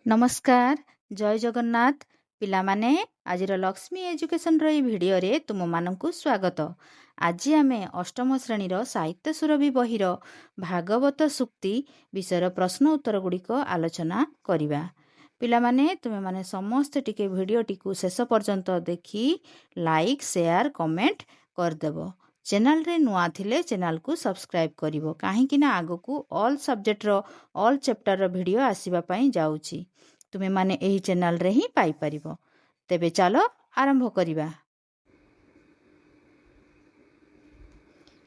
नमस्कार जय जगन्नाथ पिलामाने आजिर लक्ष्मी एजुकेशन रही भिडियो रे तुम मानकु स्वागत। आज आमे अष्टम श्रेणीर साहित्य सुरभि बहिर भागवत सुक्ति विषय प्रश्न उत्तर गुड़िक आलोचना करिबा। पिलामाने तुमे माने समस्त टिके भिडियो टिकु शेष पर्यंत देखि लाइक शेयर कमेंट करदेव। चैनल रे नुआ थिले चैनल को सब्सक्राइब करिवो काहेकि ना आगो को ऑल सब्जेक्ट रो ऑल चैप्टर रो भिडियो आसीबा पई जाउची। तुमे माने एही चैनल रे ही पाई परिबो। तेबे चलो आरंभ करिबा।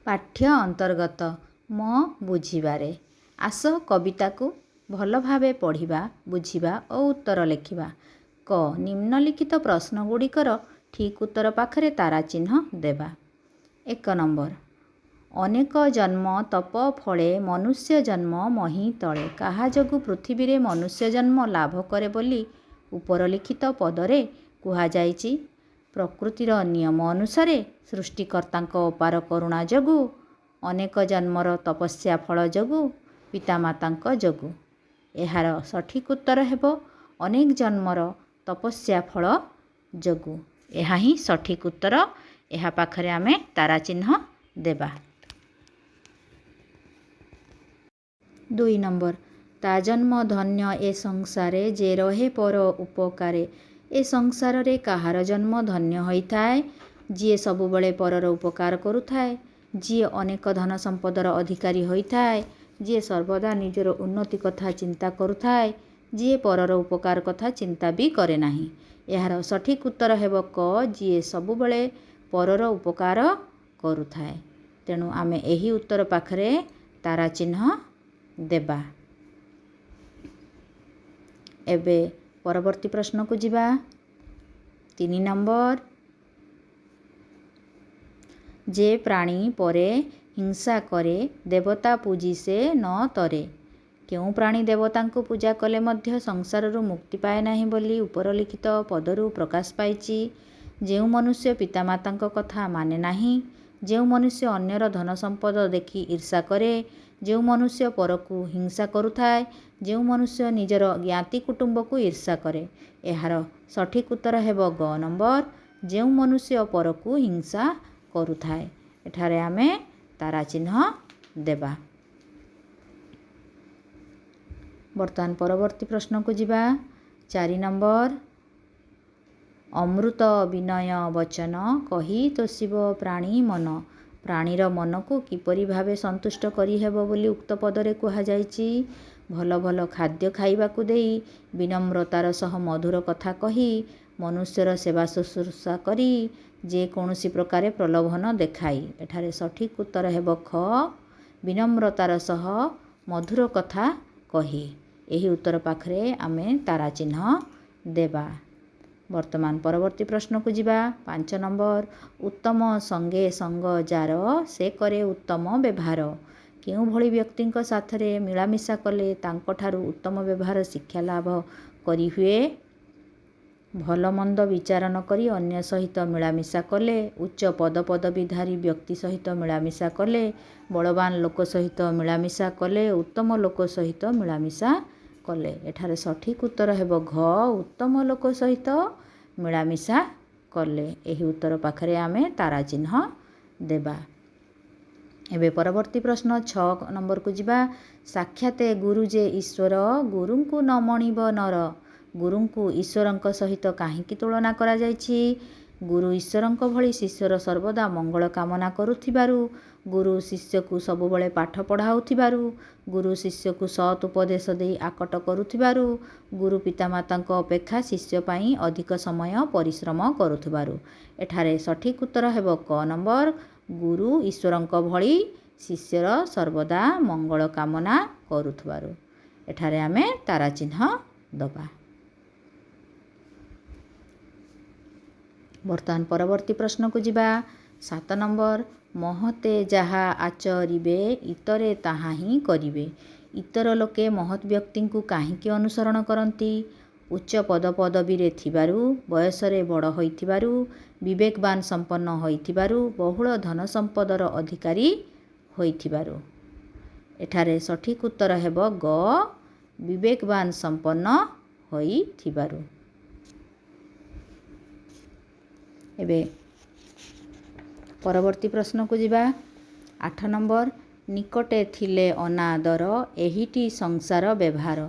पाठ्य अंतर्गत म बुझिबारे आस कविता को भल भावे पढ़िबा बुझिबा और उत्तर लिखिबा। क निम्नलिखित प्रश्न गुड़िकर ठीक उत्तर पाखरे तारा चिन्ह देबा। 1 नंबर अनेक जन्म तप फले मनुष्य जन्म मही तले काहा जोगु पृथ्वी रे मनुष्य जन्म लाभ करे बोली उपरलिखित पदरे कुहा जाइछि। प्रकृतिर नियम अनुसारे सृष्टिकर्तांको अपार करुणा जोगु अनेक जन्मर तपस्या फल जोगु पितामातांको जोगु। एहार सठिक उत्तर हेबो अनेक जन्मर तपस्या फल जोगु। एहा ही सठिक उत्तर। एहा पाखरे आमे तारा चिन्ह देबा। 2 नंबर ता जन्म धन्य ए संसारे जे रहे पर उपकारे ए संसार रे काहार जन्म धन्य होइथाय जी सबु बळे परर उपकार करुथाय जी अनेक धन संपदर अधिकारी होइथाय जी सर्वदा निजर उन्नति कथा चिंता करुथाय जी परर उपकार कथा चिंता भी करे नाही। एहार सठिक उत्तर हेबो क जी सबु बळे परर उपकार करुथाय। तेणु आमे एही उत्तर पाखरे तारा चिन्ह देबा। एबे परवर्ती प्रश्न को जिबा। 3 नंबर जे प्राणी परे हिंसा करे देवता पूजी से न तरे केउ प्राणी देवतांको पूजा कले मध्य संसाररू मुक्ति पाए नाही बोली उपरलिखित पदरू प्रकाश पाइछि। जेउ मनुष्य पितामातांको कथा माने नाही जेउ मनुष्य अन्यर धन संपद देखि ईर्षा करे जेउ मनुष्य परकु हिंसा करुथाय जेउ मनुष्य निजर ज्ञाति कुटुंब को ईर्षा करे। एहार सठिक उत्तर हेबो ग नंबर जेउ मनुष्य परकु हिंसा करुथाय। एठारे आमे तारा चिन्ह देबा। वर्तमान परवर्ती प्रश्न को जिबा। 4 नंबर अमृत विनय वचन कही तोषिब प्राणी मन प्राणीर मन को किपरि भावे संतुष्ट करी हेबो बोली उक्त पदरे कुहा जाइछि। भल भल खाद्य खाइबाकू देई विनम्रतार सह मधुर कथा कही मनुष्यर सेवा शुश्रूषा करी जे कौनसी प्रकारे प्रलोभन देखाई। एठारे सठिक उत्तर हेबो ख विनम्रतार सह मधुर कथा कही। एही उत्तर पाखरे आमे तारा चिन्ह देबा। वर्तमान परवर्ती प्रश्न को जिबा। 5 नंबर उत्तम संगे संग जार से करे उत्तम व्यवहार केउ भली व्यक्तिंक साथरे मिलामिशा कले तांको ठारू उत्तम व्यवहार शिक्षा लाभ करी हुए। भल मंद विचार न करी अन्य सहित मिलामिशा कले उच्च पद पदवीधारी व्यक्ति सहित मिलामिशा कले बलवान लोक सहित मिलामिशा कले उत्तम लोक सहित मिलामिशा कले। एठारे सठिक उत्तर हेबो घ उत्तम लोक सहित मिलामिशा कले। एही उत्तर पाखरे आमे तारा चिन्ह देबा। एबे परवर्ती प्रश्न 6 नंबर को जिबा। साक्षाते गुरु जे ईश्वर गुरुंकु न मणिब नर गुरुंकु ईश्वरंक सहित काहींकी तुलना करा जाइछि। गुरु ईश्वरंक भली शिष्यर सर्वदा मंगल कामना करुथिबारु गुरु शिष्य को सबुबळे पाठ पढ़ाउथिबारु गुरु शिष्य को सत उपदेश देई आकट करुथिबारु गुरु पितामातांक अपेक्षा शिष्य पाई अधिक समय परिश्रम करुथिबारु। एठारे सठिक उत्तर हेबो क नंबर गुरु ईश्वरंक भली शिष्यर सर्वदा मंगल कामना करुथिबारु। एठारे आमे तारा चिन्ह दबा। वर्तमान परवर्ती प्रश्न को जिबा। 7 नंबर महते जहा आचरिबे इतरे ताहा ही करिबे इतर लोके महत व्यक्ति को काहींकी अनुसरण करती उच्च पद पदवी रे थिबारु बयसरे बड़ होइथिबारु विवेकवान संपन्न होइथिबारु बहुल धन संपदर अधिकारी होइथिबारु। एठारे सठिक उत्तर हेबो ग विवेकवान संपन्न ହୋଇଥିବାରୁ। ଏବେ ପରବର୍ତ୍ତୀ ପ୍ରଶ୍ନକୁ ଯିବା। 8 ନମ୍ବର, ନିକଟେ ଥିଲେ ଅନାଦର ଏହିଟି ସଂସାର ବ୍ୟବହାର।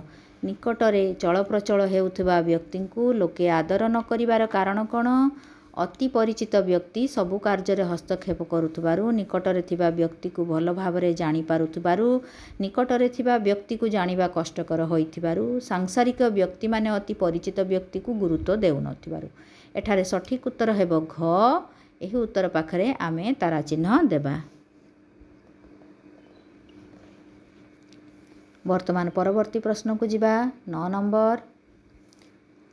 ନିକଟରେ ଚଳପ୍ରଚଳ ହେଉଥିବା ବ୍ୟକ୍ତିଙ୍କୁ ଲୋକେ ଆଦର ନ କରିବାର କାରଣ କ'ଣ? ଅତି ପରିଚିତ ବ୍ୟକ୍ତି ସବୁ କାର୍ଯ୍ୟରେ ହସ୍ତକ୍ଷେପ କରୁଥିବାରୁ, ନିକଟରେ ଥିବା ବ୍ୟକ୍ତିକୁ ଭଲ ଭାବରେ ଜାଣିପାରୁଥିବାରୁ, ନିକଟରେ ଥିବା ବ୍ୟକ୍ତିକୁ ଜାଣିବା କଷ୍ଟକର ହୋଇଥିବାରୁ, ସାଂସାରିକ ବ୍ୟକ୍ତିମାନେ ଅତି ପରିଚିତ ବ୍ୟକ୍ତିକୁ ଗୁରୁତ୍ୱ ଦେଉନଥିବାରୁ। ଏଠାରେ ସଠିକ୍ ଉତ୍ତର ହେବ ଘ। ଏହି ଉତ୍ତର ପାଖରେ ଆମେ ତାରା ଚିହ୍ନ ଦେବା। ବର୍ତ୍ତମାନ ପରବର୍ତ୍ତୀ ପ୍ରଶ୍ନକୁ ଯିବା। 9 ନମ୍ବର,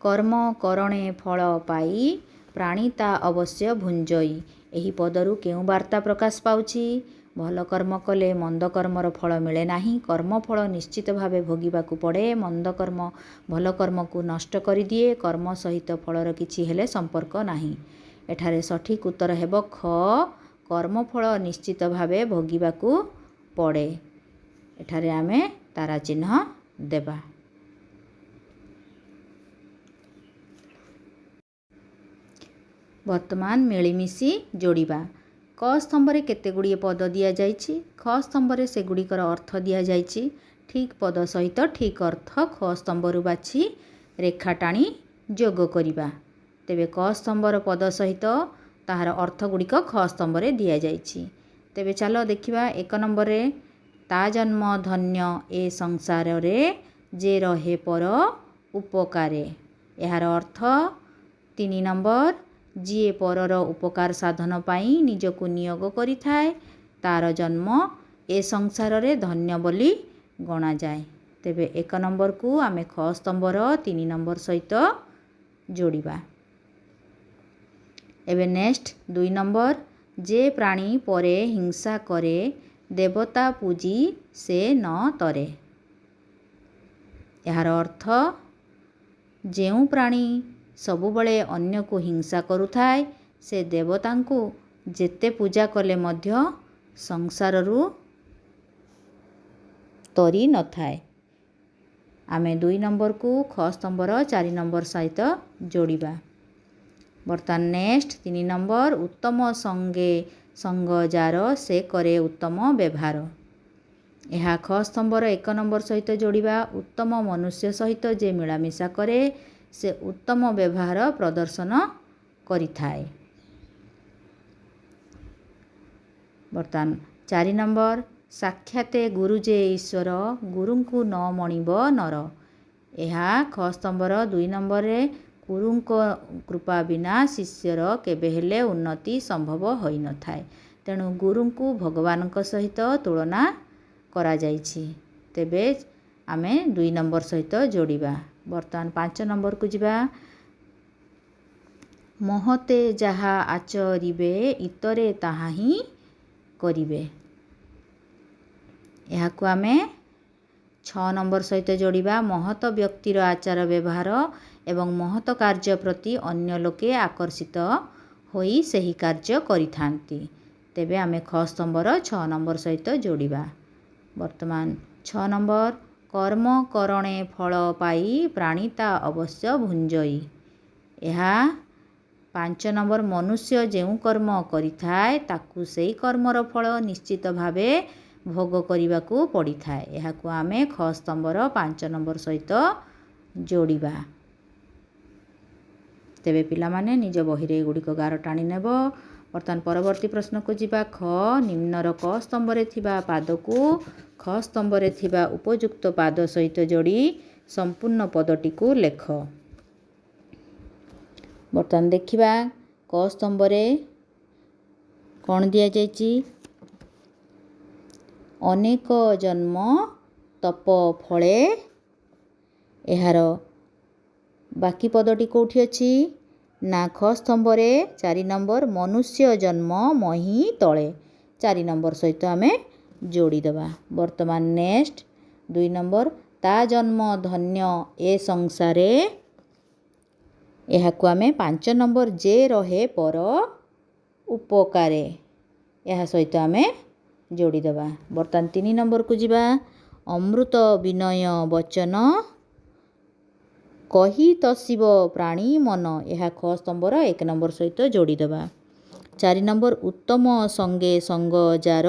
କର୍ମ କରଣେ ଫଳ ପାଇ ପ୍ରାଣୀ ତା ଅବଶ୍ୟ ଭୁଞ୍ଜଇ। ଏହି ପଦରୁ କେଉଁ ବାର୍ତ୍ତା ପ୍ରକାଶ ପାଉଛି? ଭଲ କର୍ମ କଲେ ମନ୍ଦ କର୍ମର ଫଳ ମିଳେ ନାହିଁ। କର୍ମଫଳ ନିଶ୍ଚିତ ଭାବେ ଭୋଗିବାକୁ ପଡ଼େ। ମନ୍ଦ କର୍ମ ଭଲ କର୍ମକୁ ନଷ୍ଟ କରିଦିଏ। କର୍ମ ସହିତ ଫଳର କିଛି ହେଲେ ସମ୍ପର୍କ ନାହିଁ। ଏଠାରେ ସଠିକ୍ ଉତ୍ତର ହେବ ଖ। କର୍ମଫଳ ନିଶ୍ଚିତ ଭାବେ ଭୋଗିବାକୁ ପଡ଼େ। ଏଠାରେ ଆମେ ତାରା ଚିହ୍ନ ଦେବା। ବର୍ତ୍ତମାନ ମିଳିମିଶି ଯୋଡ଼ିବା। କ ସ୍ତମ୍ଭରେ କେତେଗୁଡ଼ିଏ ପଦ ଦିଆଯାଇଛି। ଖ ସ୍ତମ୍ଭରେ ସେଗୁଡ଼ିକର ଅର୍ଥ ଦିଆଯାଇଛି। ଠିକ୍ ପଦ ସହିତ ଠିକ୍ ଅର୍ଥ ଖ ସ୍ତମ୍ଭରୁ ବାଛି ରେଖା ଟାଣି ଯୋଗ କରିବା। ତେବେ କ ସ୍ତମ୍ଭର ପଦ ସହିତ ତାହାର ଅର୍ଥଗୁଡ଼ିକ ଖ ସ୍ତମ୍ଭରେ ଦିଆଯାଇଛି। ତେବେ ଚାଲ ଦେଖିବା। 1 ନମ୍ବରରେ, ତା ଜନ୍ମ ଧନ୍ୟ ଏ ସଂସାରରେ ଯେ ରହେ ପର ଉପକାରେ। ଏହାର ଅର୍ଥ। 3 ନମ୍ବର, ଯିଏ ପରର ଉପକାର ସାଧନ ପାଇଁ ନିଜକୁ ନିୟୋଗ କରିଥାଏ ତାର ଜନ୍ମ ଏ ସଂସାରରେ ଧନ୍ୟ ବୋଲି ଗଣାଯାଏ। ତେବେ 1 ନମ୍ବରକୁ ଆମେ ଖ ସ୍ତମ୍ଭର 3 ନମ୍ବର ସହିତ ଯୋଡ଼ିବା। ଏବେ ନେକ୍ସଟ 2 ନମ୍ବର, ଯେ ପ୍ରାଣୀ ପରେ ହିଂସା କରେ ଦେବତା ପୂଜି ସେ ନ ତରେ। ଏହାର ଅର୍ଥ, ଯେଉଁ ପ୍ରାଣୀ ସବୁବେଳେ ଅନ୍ୟକୁ ହିଂସା କରୁଥାଏ ସେ ଦେବତାଙ୍କୁ ଯେତେ ପୂଜା କଲେ ମଧ୍ୟ ସଂସାରରୁ ତରି ନଥାଏ। ଆମେ 2 ନମ୍ବରକୁ ଖ ସ୍ତମ୍ଭର 4 ନମ୍ବର ସହିତ ଯୋଡ଼ିବା। ବର୍ତ୍ତମାନ ନେକ୍ସଟ 3 ନମ୍ବର, ଉତ୍ତମ ସଙ୍ଗେ ସଙ୍ଗ ଯାର ସେ କରେ ଉତ୍ତମ ବ୍ୟବହାର। ଏହା ଖ ସ୍ତମ୍ଭର 1 ନମ୍ବର ସହିତ ଯୋଡ଼ିବା। ଉତ୍ତମ ମନୁଷ୍ୟ ସହିତ ଯେ ମିଳାମିଶା କରେ ସେ ଉତ୍ତମ ବ୍ୟବହାର ପ୍ରଦର୍ଶନ କରିଥାଏ। ବର୍ତ୍ତମାନ 4 ନମ୍ବର, ସାକ୍ଷାତେ ଗୁରୁ ଯେ ଈଶ୍ୱର ଗୁରୁଙ୍କୁ ନ ମଣିବ ନର। ଏହା ଖ ସ୍ତମ୍ଭର 2 ନମ୍ବରରେ, ଗୁରୁଙ୍କ କୃପା ବିନା ଶିଷ୍ୟର କେବେ ହେଲେ ଉନ୍ନତି ସମ୍ଭବ ହୋଇନଥାଏ। ତେଣୁ ଗୁରୁଙ୍କୁ ଭଗବାନଙ୍କ ସହିତ ତୁଳନା କରାଯାଇଛି। ତେବେ ଆମେ 2 ନମ୍ବର ସହିତ ଯୋଡ଼ିବା। ବର୍ତ୍ତମାନ 5 ନମ୍ବରକୁ ଯିବା। ମହତେ ଯାହା ଆଚରିବେ ଇତରେ ତାହା ହିଁ କରିବେ। ଏହାକୁ ଆମେ 6 ନମ୍ବର ସହିତ ଯୋଡ଼ିବା। ମହତ ବ୍ୟକ୍ତିର ଆଚାର ବ୍ୟବହାର ଏବଂ ମହତ କାର୍ଯ୍ୟ ପ୍ରତି ଅନ୍ୟ ଲୋକେ ଆକର୍ଷିତ ହୋଇ ସେହି କାର୍ଯ୍ୟ କରିଥାନ୍ତି। ତେବେ ଆମେ ଖ ସ୍ତମ୍ଭର 6 ନମ୍ବର ସହିତ ଯୋଡ଼ିବା। ବର୍ତ୍ତମାନ 6 ନମ୍ବର, କର୍ମ କରଣେ ଫଳ ପାଇ ପ୍ରାଣୀ ତା ଅବଶ୍ୟ ଭୁଞ୍ଜଇ। ଏହା 5 ନମ୍ବର, ମନୁଷ୍ୟ ଯେଉଁ କର୍ମ କରିଥାଏ ତାକୁ ସେହି କର୍ମର ଫଳ ନିଶ୍ଚିତ ଭାବେ ଭୋଗ କରିବାକୁ ପଡ଼ିଥାଏ। ଏହାକୁ ଆମେ ଖ ସ୍ତମ୍ଭର 5 ନମ୍ବର ସହିତ ଯୋଡ଼ିବା। ତେବେ ପିଲାମାନେ ନିଜ ବହିରେ ଏଗୁଡ଼ିକ ଗାର ଟାଣି ନେବ। ବର୍ତ୍ତମାନ ପରବର୍ତ୍ତୀ ପ୍ରଶ୍ନକୁ ଯିବା। ଖ, ନିମ୍ନର କ ସ୍ତମ୍ଭରେ ଥିବା ପାଦକୁ ଖ ସ୍ତମ୍ଭରେ ଥିବା ଉପଯୁକ୍ତ ପାଦ ସହିତ ଯୋଡ଼ି ସମ୍ପୂର୍ଣ୍ଣ ପଦଟିକୁ ଲେଖ। ବର୍ତ୍ତମାନ ଦେଖିବା କ ସ୍ତମ୍ଭରେ କ'ଣ ଦିଆଯାଇଛି। ଅନେକ ଜନ୍ମ ତପ ଫଳେ। ଏହାର ବାକି ପଦଟି କେଉଁଠି ଅଛି ନା ଖ ସ୍ତମ୍ଭରେ 4 ନମ୍ବର, ମନୁଷ୍ୟ ଜନ୍ମ ମହି ତଳେ। 4 ନମ୍ବର ସହିତ ଆମେ ଯୋଡ଼ିଦେବା। ବର୍ତ୍ତମାନ ନେକ୍ସଟ 2 ନମ୍ବର, ତା ଜନ୍ମ ଧନ୍ୟ ଏ ସଂସାରେ। ଏହାକୁ ଆମେ 5 ନମ୍ବର, ଯେ ରହେ ପର ଉପକାରେ। ଏହା ସହିତ ଆମେ ଯୋଡ଼ିଦେବା। ବର୍ତ୍ତମାନ 3 ନମ୍ବରକୁ ଯିବା। ଅମୃତ ବିନୟ ବଚନ କହି ତୋଷିବ ପ୍ରାଣୀ ମନ, ଏହା ଖ ସ୍ତମ୍ଭର 1 ନମ୍ବର ସହିତ ଯୋଡ଼ିଦେବା। 4 ନମ୍ବର ଉତ୍ତମ ସଙ୍ଗେ ସଙ୍ଗ ଯାର,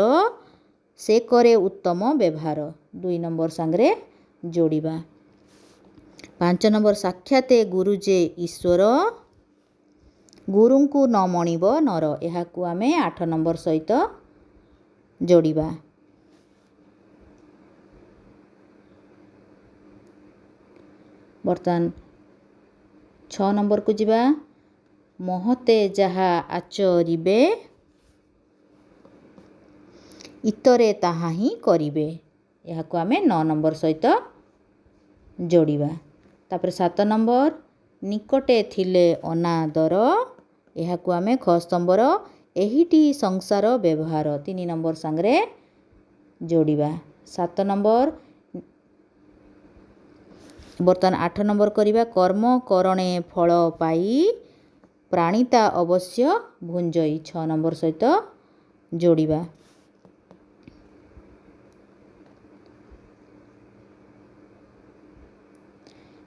ସେ କରେ ଉତ୍ତମ ବ୍ୟବହାର, 2 ନମ୍ବର ସାଙ୍ଗରେ ଯୋଡ଼ିବା। 5 ନମ୍ବର ସାକ୍ଷାତେ ଗୁରୁ ଯେ ଈଶ୍ୱର, ଗୁରୁଙ୍କୁ ନ ମଣିବ ନର, ଏହାକୁ ଆମେ 8 ନମ୍ବର ସହିତ ଯୋଡ଼ିବା। ବର୍ତ୍ତମାନ 6 ନମ୍ବରକୁ ଯିବା। ମହତେ ଯାହା ଆଚରିବେ, ଇତରେ ତାହା ହିଁ କରିବେ, ଏହାକୁ ଆମେ 9 ନମ୍ବର ସହିତ ଯୋଡ଼ିବା। ତାପରେ 7 ନମ୍ବର ନିକଟେ ଥିଲେ ଅନାଦର, ଏହାକୁ ଆମେ ଖ ସ୍ତମ୍ଭର ଏହିଟି ସଂସାର ବ୍ୟବହାର, 3 ନମ୍ବର ସାଙ୍ଗରେ ଯୋଡ଼ିବା। 7 ନମ୍ବର। ବର୍ତ୍ତମାନ 8 ନମ୍ବର କରିବା। କର୍ମ କରଣେ ଫଳ ପାଇ, ପ୍ରାଣିତା ଅବଶ୍ୟ ଭୁଞ୍ଜଇ, 6 ନମ୍ବର ସହିତ ଯୋଡ଼ିବା।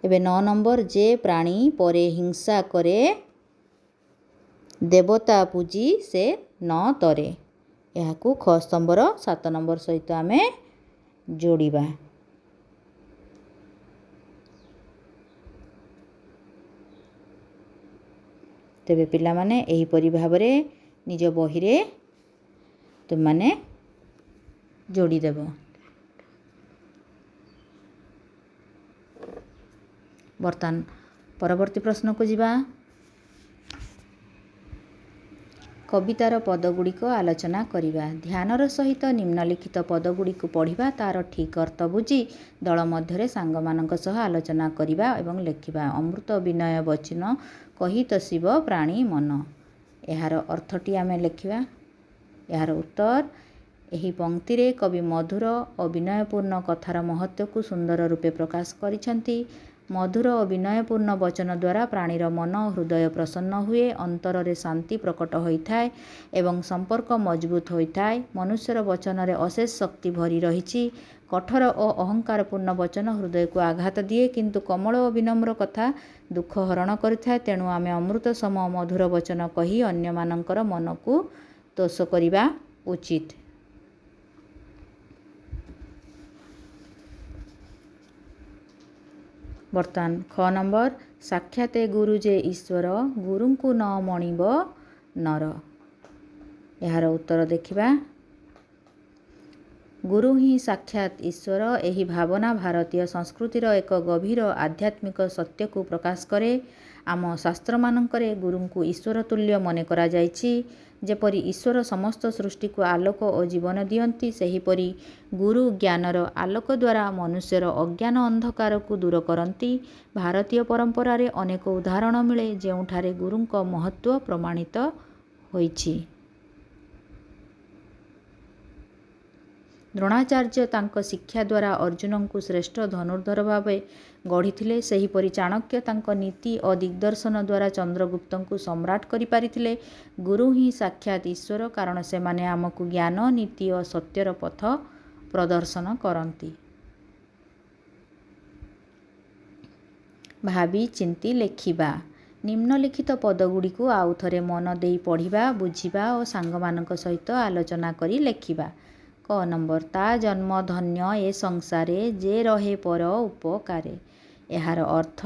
ଏବେ 9 ନମ୍ବର ଯେ ପ୍ରାଣୀ ପରେ ହିଂସା କରେ, ଦେବତା ପୂଜି ସେ ନ ତରେ, ଏହାକୁ ଖ ସ୍ତମ୍ଭର 7 ନମ୍ବର ସହିତ ଆମେ ଯୋଡ଼ିବା। ତେବେ ପିଲାମାନେ ଏହିପରି ଭାବରେ ନିଜ ବହିରେ ତୁମମାନେ ଯୋଡ଼ିଦେବ। ବର୍ତ୍ତମାନ ପରବର୍ତ୍ତୀ ପ୍ରଶ୍ନକୁ ଯିବା। କବିତାର ପଦଗୁଡ଼ିକ ଆଲୋଚନା କରିବା। ଧ୍ୟାନର ସହିତ ନିମ୍ନଲିଖିତ ପଦଗୁଡ଼ିକୁ ପଢ଼ିବା, ତା'ର ଠିକ୍ ଅର୍ଥ ବୁଝି ଦଳ ମଧ୍ୟରେ ସାଙ୍ଗମାନଙ୍କ ସହ ଆଲୋଚନା କରିବା ଏବଂ ଲେଖିବା। ଅମୃତ ବିନୟ ବଚନ କହି ତୋଷିବ ପ୍ରାଣୀ ମନ, ଏହାର ଅର୍ଥଟି ଆମେ ଲେଖିବା। ଏହାର ଉତ୍ତର। ଏହି ପଂକ୍ତିରେ କବି ମଧୁର ଓ ବିନୟପୂର୍ଣ୍ଣ କଥାର ମହତ୍ତ୍ୱକୁ ସୁନ୍ଦର ରୂପେ ପ୍ରକାଶ କରିଛନ୍ତି। ମଧୁର ଓ ବିନୟପୂର୍ଣ୍ଣ ବଚନ ଦ୍ୱାରା ପ୍ରାଣୀର ମନ ଓ ହୃଦୟ ପ୍ରସନ୍ନ ହୁଏ, ଅନ୍ତରରେ ଶାନ୍ତି ପ୍ରକଟ ହୋଇଥାଏ ଏବଂ ସମ୍ପର୍କ ମଜବୁତ ହୋଇଥାଏ। ମନୁଷ୍ୟର ବଚନରେ ଅଶେଷ ଶକ୍ତି ଭରି ରହିଛି। କଠୋର ଓ ଅହଙ୍କାରପୂର୍ଣ୍ଣ ବଚନ ହୃଦୟକୁ ଆଘାତ ଦିଏ, କିନ୍ତୁ କୋମଳ ଓ ବିନମ୍ର କଥା ଦୁଃଖ ହରଣ କରିଥାଏ। ତେଣୁ ଆମେ ଅମୃତ ସମ ମଧୁର ବଚନ କହି ଅନ୍ୟମାନଙ୍କର ମନକୁ ତୋଷ କରିବା ଉଚିତ। ବର୍ତ୍ତମାନ ଖ ନମ୍ବର। ସାକ୍ଷାତେ ଗୁରୁ ଯେ ଈଶ୍ୱର, ଗୁରୁଙ୍କୁ ନ ମଣିବ ନର, ଏହାର ଉତ୍ତର ଦେଖିବା। ଗୁରୁ ହିଁ ସାକ୍ଷାତ ଈଶ୍ୱର, ଏହି ଭାବନା ଭାରତୀୟ ସଂସ୍କୃତିର ଏକ ଗଭୀର ଆଧ୍ୟାତ୍ମିକ ସତ୍ୟକୁ ପ୍ରକାଶ କରେ। ଆମ ଶାସ୍ତ୍ରମାନଙ୍କରେ ଗୁରୁଙ୍କୁ ଈଶ୍ୱର ତୁଲ୍ୟ ମନେ କରାଯାଇଛି। ଯେପରି ଈଶ୍ୱର ସମସ୍ତ ସୃଷ୍ଟିକୁ ଆଲୋକ ଓ ଜୀବନ ଦିଅନ୍ତି, ସେହିପରି ଗୁରୁ ଜ୍ଞାନର ଆଲୋକ ଦ୍ୱାରା ମନୁଷ୍ୟର ଅଜ୍ଞାନ ଅନ୍ଧକାରକୁ ଦୂର କରନ୍ତି। ଭାରତୀୟ ପରମ୍ପରାରେ ଅନେକ ଉଦାହରଣ ମିଳେ ଯେଉଁଠାରେ ଗୁରୁଙ୍କ ମହତ୍ତ୍ୱ ପ୍ରମାଣିତ ହୋଇଛି। ଦ୍ରୋଣାଚାର୍ଯ୍ୟ ତାଙ୍କ ଶିକ୍ଷା ଦ୍ୱାରା ଅର୍ଜୁନଙ୍କୁ ଶ୍ରେଷ୍ଠ ଧନୁର୍ଦ୍ଧର ଭାବେ ଗଢ଼ିଥିଲେ। ସେହିପରି ଚାଣକ୍ୟ ତାଙ୍କ ନୀତି ଓ ଦିଗ୍ଦର୍ଶନ ଦ୍ୱାରା ଚନ୍ଦ୍ରଗୁପ୍ତଙ୍କୁ ସମ୍ରାଟ କରିପାରିଥିଲେ। ଗୁରୁ ହିଁ ସାକ୍ଷାତ ଈଶ୍ୱର, କାରଣ ସେମାନେ ଆମକୁ ଜ୍ଞାନ, ନୀତି ଓ ସତ୍ୟର ପଥ ପ୍ରଦର୍ଶନ କରନ୍ତି। ଭାବି ଚିନ୍ତି ଲେଖିବା। ନିମ୍ନଲିଖିତ ପଦଗୁଡ଼ିକୁ ଆଉଥରେ ମନ ଦେଇ ପଢ଼ିବା, ବୁଝିବା ଓ ସାଙ୍ଗମାନଙ୍କ ସହିତ ଆଲୋଚନା କରି ଲେଖିବା। କ ନମ୍ବର। ତା ଜନ୍ମ ଧନ୍ୟ ଏ ସଂସାରେ, ଯେ ରହେ ପର ଉପକାରେ, ଏହାର ଅର୍ଥ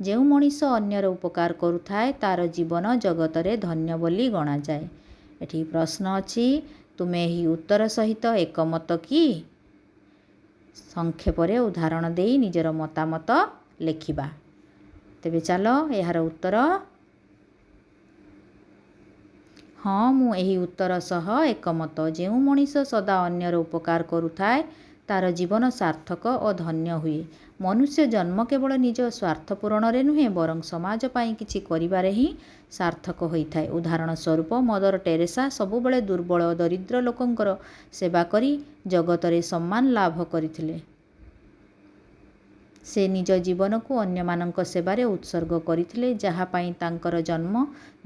ଯେଉଁ ମଣିଷ ଅନ୍ୟର ଉପକାର କରୁଥାଏ, ତା'ର ଜୀବନ ଜଗତରେ ଧନ୍ୟ ବୋଲି ଗଣାଯାଏ। ଏଠି ପ୍ରଶ୍ନ ଅଛି, ତୁମେ ଏହି ଉତ୍ତର ସହିତ ଏକମତ କି? ସଂକ୍ଷେପରେ ଉଦାହରଣ ଦେଇ ନିଜର ମତାମତ ଲେଖିବା। ତେବେ ଚାଲ ଏହାର ଉତ୍ତର। ହଁ, ମୁଁ ଏହି ଉତ୍ତର ସହ ଏକମତ। ଯେଉଁ ମଣିଷ ସଦା ଅନ୍ୟର ଉପକାର କରୁଥାଏ, ତା'ର ଜୀବନ ସାର୍ଥକ ଓ ଧନ୍ୟ ହୁଏ। ମନୁଷ୍ୟ ଜନ୍ମ କେବଳ ନିଜ ସ୍ୱାର୍ଥ ପୂରଣରେ ନୁହେଁ, ବରଂ ସମାଜ ପାଇଁ କିଛି କରିବାରେ ହିଁ ସାର୍ଥକ ହୋଇଥାଏ। ଉଦାହରଣ ସ୍ୱରୂପ ମଦର ଟେରେସା ସବୁବେଳେ ଦୁର୍ବଳ ଓ ଦରିଦ୍ର ଲୋକଙ୍କର ସେବା କରି ଜଗତରେ ସମ୍ମାନ ଲାଭ କରିଥିଲେ। ସେ ନିଜ ଜୀବନକୁ ଅନ୍ୟମାନଙ୍କ ସେବାରେ ଉତ୍ସର୍ଗ କରିଥିଲେ, ଯାହା ପାଇଁ ତାଙ୍କର ଜନ୍ମ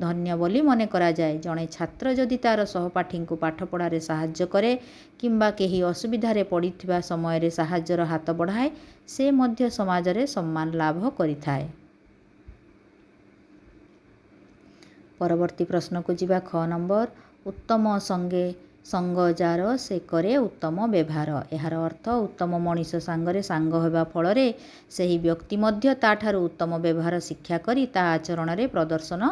ଧନ୍ୟ ବୋଲି ମନେ କରାଯାଏ। ଜଣେ ଛାତ୍ର ଯଦି ତା'ର ସହପାଠୀଙ୍କୁ ପାଠପଢ଼ାରେ ସାହାଯ୍ୟ କରେ କିମ୍ବା କେହି ଅସୁବିଧାରେ ପଡ଼ିଥିବା ସମୟରେ ସାହାଯ୍ୟର ହାତ ବଢ଼ାଏ, ସେ ମଧ୍ୟ ସମାଜରେ ସମ୍ମାନ ଲାଭ କରିଥାଏ। ପରବର୍ତ୍ତୀ ପ୍ରଶ୍ନକୁ ଯିବା। ଖ ନମ୍ବର, ଉତ୍ତମ ସଙ୍ଗ ଯାର ସେ କରେ ଉତ୍ତମ ବ୍ୟବହାର। ଏହାର ଅର୍ଥ ଉତ୍ତମ ମଣିଷ ସାଙ୍ଗରେ ସାଙ୍ଗ ହେବା ଫଳରେ ସେହି ବ୍ୟକ୍ତି ମଧ୍ୟ ତା'ଠାରୁ ଉତ୍ତମ ବ୍ୟବହାର ଶିକ୍ଷା କରି ତା ଆଚରଣରେ ପ୍ରଦର୍ଶନ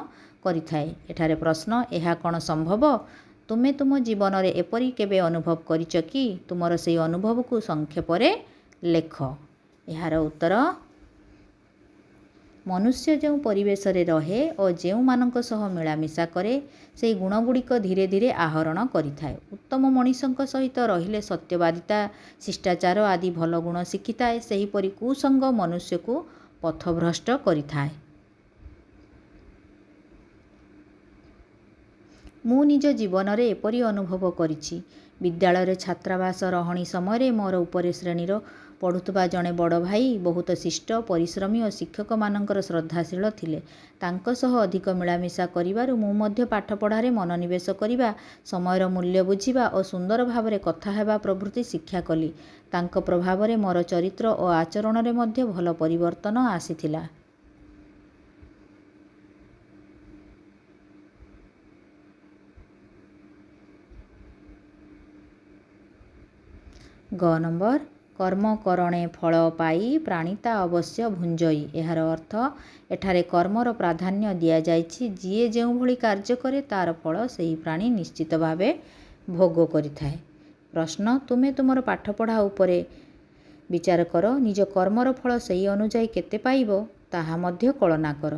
କରିଥାଏ। ଏଠାରେ ପ୍ରଶ୍ନ, ଏହା କ'ଣ ସମ୍ଭବ? ତୁମେ ତୁମ ଜୀବନରେ ଏପରି କେବେ ଅନୁଭବ କରିଛ କି? ତୁମର ସେହି ଅନୁଭବକୁ ସଂକ୍ଷେପରେ ଲେଖ। ଏହାର ଉତ୍ତର, ମନୁଷ୍ୟ ଯେଉଁ ପରିବେଶରେ ରହେ ଓ ଯେଉଁମାନଙ୍କ ସହ ମିଳାମିଶା କରେ, ସେହି ଗୁଣଗୁଡ଼ିକ ଧୀରେ ଧୀରେ ଆହରଣ କରିଥାଏ। ଉତ୍ତମ ମଣିଷଙ୍କ ସହିତ ରହିଲେ ସତ୍ୟବାଦିତା, ଶିଷ୍ଟାଚାର ଆଦି ଭଲ ଗୁଣ ଶିଖିଥାଏ। ସେହିପରି କୁସଙ୍ଗ ମନୁଷ୍ୟକୁ ପଥଭ୍ରଷ୍ଟ କରିଥାଏ। ମୁଁ ନିଜ ଜୀବନରେ ଏପରି ଅନୁଭବ କରିଛି। ବିଦ୍ୟାଳୟରେ ଛାତ୍ରାବାସ ରହଣି ସମୟରେ ମୋର ଉପରେ ଶ୍ରେଣୀର ପଢ଼ୁଥିବା ଜଣେ ବଡ଼ ଭାଇ ବହୁତ ଶିଷ୍ଟ, ପରିଶ୍ରମୀ ଓ ଶିକ୍ଷକମାନଙ୍କର ଶ୍ରଦ୍ଧାଶୀଳ ଥିଲେ। ତାଙ୍କ ସହ ଅଧିକ ମିଳାମିଶା କରିବାରୁ ମୁଁ ମଧ୍ୟ ପାଠପଢ଼ାରେ ମନୋନିବେଶ କରିବା, ସମୟର ମୂଲ୍ୟ ବୁଝିବା ଓ ସୁନ୍ଦର ଭାବରେ କଥା ହେବା ପ୍ରଭୃତି ଶିକ୍ଷା କଲି। ତାଙ୍କ ପ୍ରଭାବରେ ମୋର ଚରିତ୍ର ଓ ଆଚରଣରେ ମଧ୍ୟ ଭଲ ପରିବର୍ତ୍ତନ ଆସିଥିଲା। ଗ ନମ୍ବର, କର୍ମ କରଣେ ଫଳ ପାଇ ପ୍ରାଣିତା ଅବଶ୍ୟ ଭୁଞ୍ଜଇ। ଏହାର ଅର୍ଥ, ଏଠାରେ କର୍ମର ପ୍ରାଧାନ୍ୟ ଦିଆଯାଇଛି। ଯିଏ ଯେଉଁଭଳି କାର୍ଯ୍ୟ କରେ ତା'ର ଫଳ ସେହି ପ୍ରାଣୀ ନିଶ୍ଚିତ ଭାବେ ଭୋଗ କରିଥାଏ। ପ୍ରଶ୍ନ, ତୁମେ ତୁମର ପାଠପଢ଼ା ଉପରେ ବିଚାର କର। ନିଜ କର୍ମର ଫଳ ସେହି ଅନୁଯାୟୀ କେତେ ପାଇବ, ତାହା ମଧ୍ୟ କଳନା କର।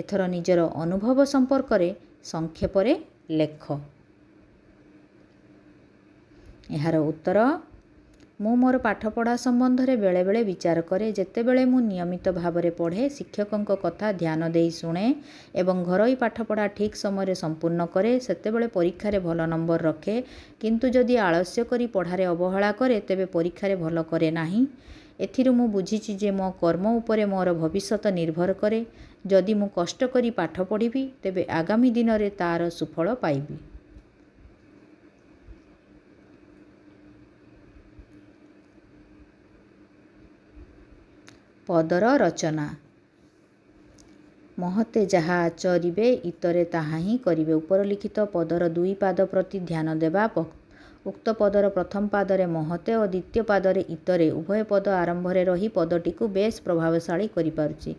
ଏଥର ନିଜର ଅନୁଭବ ସମ୍ପର୍କରେ ସଂକ୍ଷେପରେ ଲେଖ। ଏହାର ଉତ୍ତର, ମୁଁ ମୋର ପାଠପଢ଼ା ସମ୍ବନ୍ଧରେ ବେଳେବେଳେ ବିଚାର କରେ। ଯେତେବେଳେ ମୁଁ ନିୟମିତ ଭାବରେ ପଢ଼େ, ଶିକ୍ଷକଙ୍କ କଥା ଧ୍ୟାନ ଦେଇ ଶୁଣେ ଏବଂ ଘରୋଇ ପାଠପଢ଼ା ଠିକ୍ ସମୟରେ ସମ୍ପୂର୍ଣ୍ଣ କରେ, ସେତେବେଳେ ପରୀକ୍ଷାରେ ଭଲ ନମ୍ବର ରଖେ। କିନ୍ତୁ ଯଦି ଆଳସ୍ୟ କରି ପଢ଼ାରେ ଅବହେଳା କରେ, ତେବେ ପରୀକ୍ଷାରେ ଭଲ କରେ ନାହିଁ। ଏଥିରୁ ମୁଁ ବୁଝିଛି ଯେ ମୋ କର୍ମ ଉପରେ ମୋର ଭବିଷ୍ୟତ ନିର୍ଭର କରେ। ଯଦି ମୁଁ କଷ୍ଟ କରି ପାଠ ପଢ଼ିବି, ତେବେ ଆଗାମୀ ଦିନରେ ତା'ର ସୁଫଳ ପାଇବି। ପଦର ରଚନା। ମହତେ ଯାହା ଆଚରିବେ, ଇତରେ ତାହା ହିଁ କରିବେ। ଉପରଲିଖିତ ପଦର ଦୁଇ ପାଦ ପ୍ରତି ଧ୍ୟାନ ଦେବା। ଉକ୍ତ ପଦର ପ୍ରଥମ ପାଦରେ ମହତେ ଓ ଦ୍ୱିତୀୟ ପାଦରେ ଇତରେ ଉଭୟ ପଦ ଆରମ୍ଭରେ ରହି ପଦଟିକୁ ବେଶ୍ ପ୍ରଭାବଶାଳୀ କରିପାରୁଛି।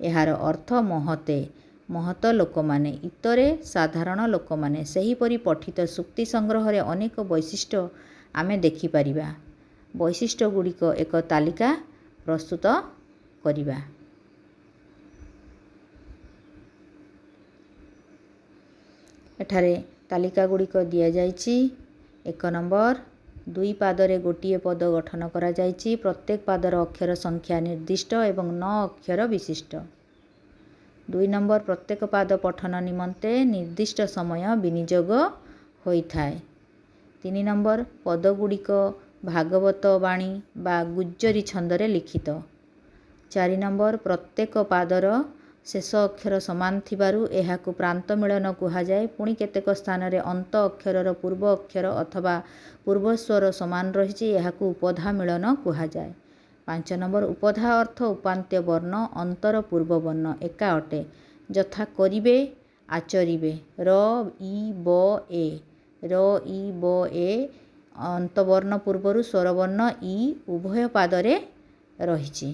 ଏହାର ଅର୍ଥ, ମହତେ ମହତ ଲୋକମାନେ, ଇତରେ ସାଧାରଣ ଲୋକମାନେ। ସେହିପରି ପଠିତ ସୂକ୍ତି ସଂଗ୍ରହରେ ଅନେକ ବୈଶିଷ୍ଟ୍ୟ ଆମେ ଦେଖିପାରିବା। ବୈଶିଷ୍ଟ୍ୟଗୁଡ଼ିକ ଏକ ତାଲିକା ପ୍ରସ୍ତୁତ କରିବା। ଏଠାରେ ତାଲିକାଗୁଡ଼ିକ ଦିଆଯାଇଛି। 1 ନମ୍ବର, ଦୁଇ ପାଦରେ ଗୋଟିଏ ପଦ ଗଠନ କରାଯାଇଛି। ପ୍ରତ୍ୟେକ ପାଦର ଅକ୍ଷର ସଂଖ୍ୟା ନିର୍ଦ୍ଦିଷ୍ଟ ଏବଂ 9 ଅକ୍ଷର ବିଶିଷ୍ଟ। 2 ନମ୍ବର, ପ୍ରତ୍ୟେକ ପାଦ ପଠନ ନିମନ୍ତେ ନିର୍ଦ୍ଦିଷ୍ଟ ସମୟ ବିନିଯୋଗ ହୋଇଥାଏ। 3 ନମ୍ବର, ପଦଗୁଡ଼ିକ ଭାଗବତ ବାଣୀ ବା ଗୁଜ୍ଜରୀ ଛନ୍ଦରେ ଲିଖିତ। 4 ନମ୍ବର, ପ୍ରତ୍ୟେକ ପାଦର ଶେଷ ଅକ୍ଷର ସମାନ ଥିବାରୁ ଏହାକୁ ପ୍ରାନ୍ତ ମିଳନ କୁହାଯାଏ। ପୁଣି କେତେକ ସ୍ଥାନରେ ଅନ୍ତ ଅକ୍ଷରର ପୂର୍ବ ଅକ୍ଷର ଅଥବା ପୂର୍ବସ୍ୱର ସମାନ ରହିଛି, ଏହାକୁ ଉପଧା ମିଳନ କୁହାଯାଏ। 5 ନମ୍ବର, ଉପଧା ଅର୍ଥ ଉପାନ୍ତ୍ୟ ବର୍ଣ୍ଣ ଅନ୍ତର ପୂର୍ବ ବର୍ଣ୍ଣ ଏକା ଅଟେ। ଯଥା କରିବେ, ଆଚରିବେ। ର, ଇ, ବ, ଏ। ର, ଇ, ବ, ଏ ଅନ୍ତବର୍ଣ୍ଣ ପୂର୍ବରୁ ସ୍ୱରବର୍ଣ୍ଣ ଇ ଉଭୟ ପାଦରେ ରହିଛି।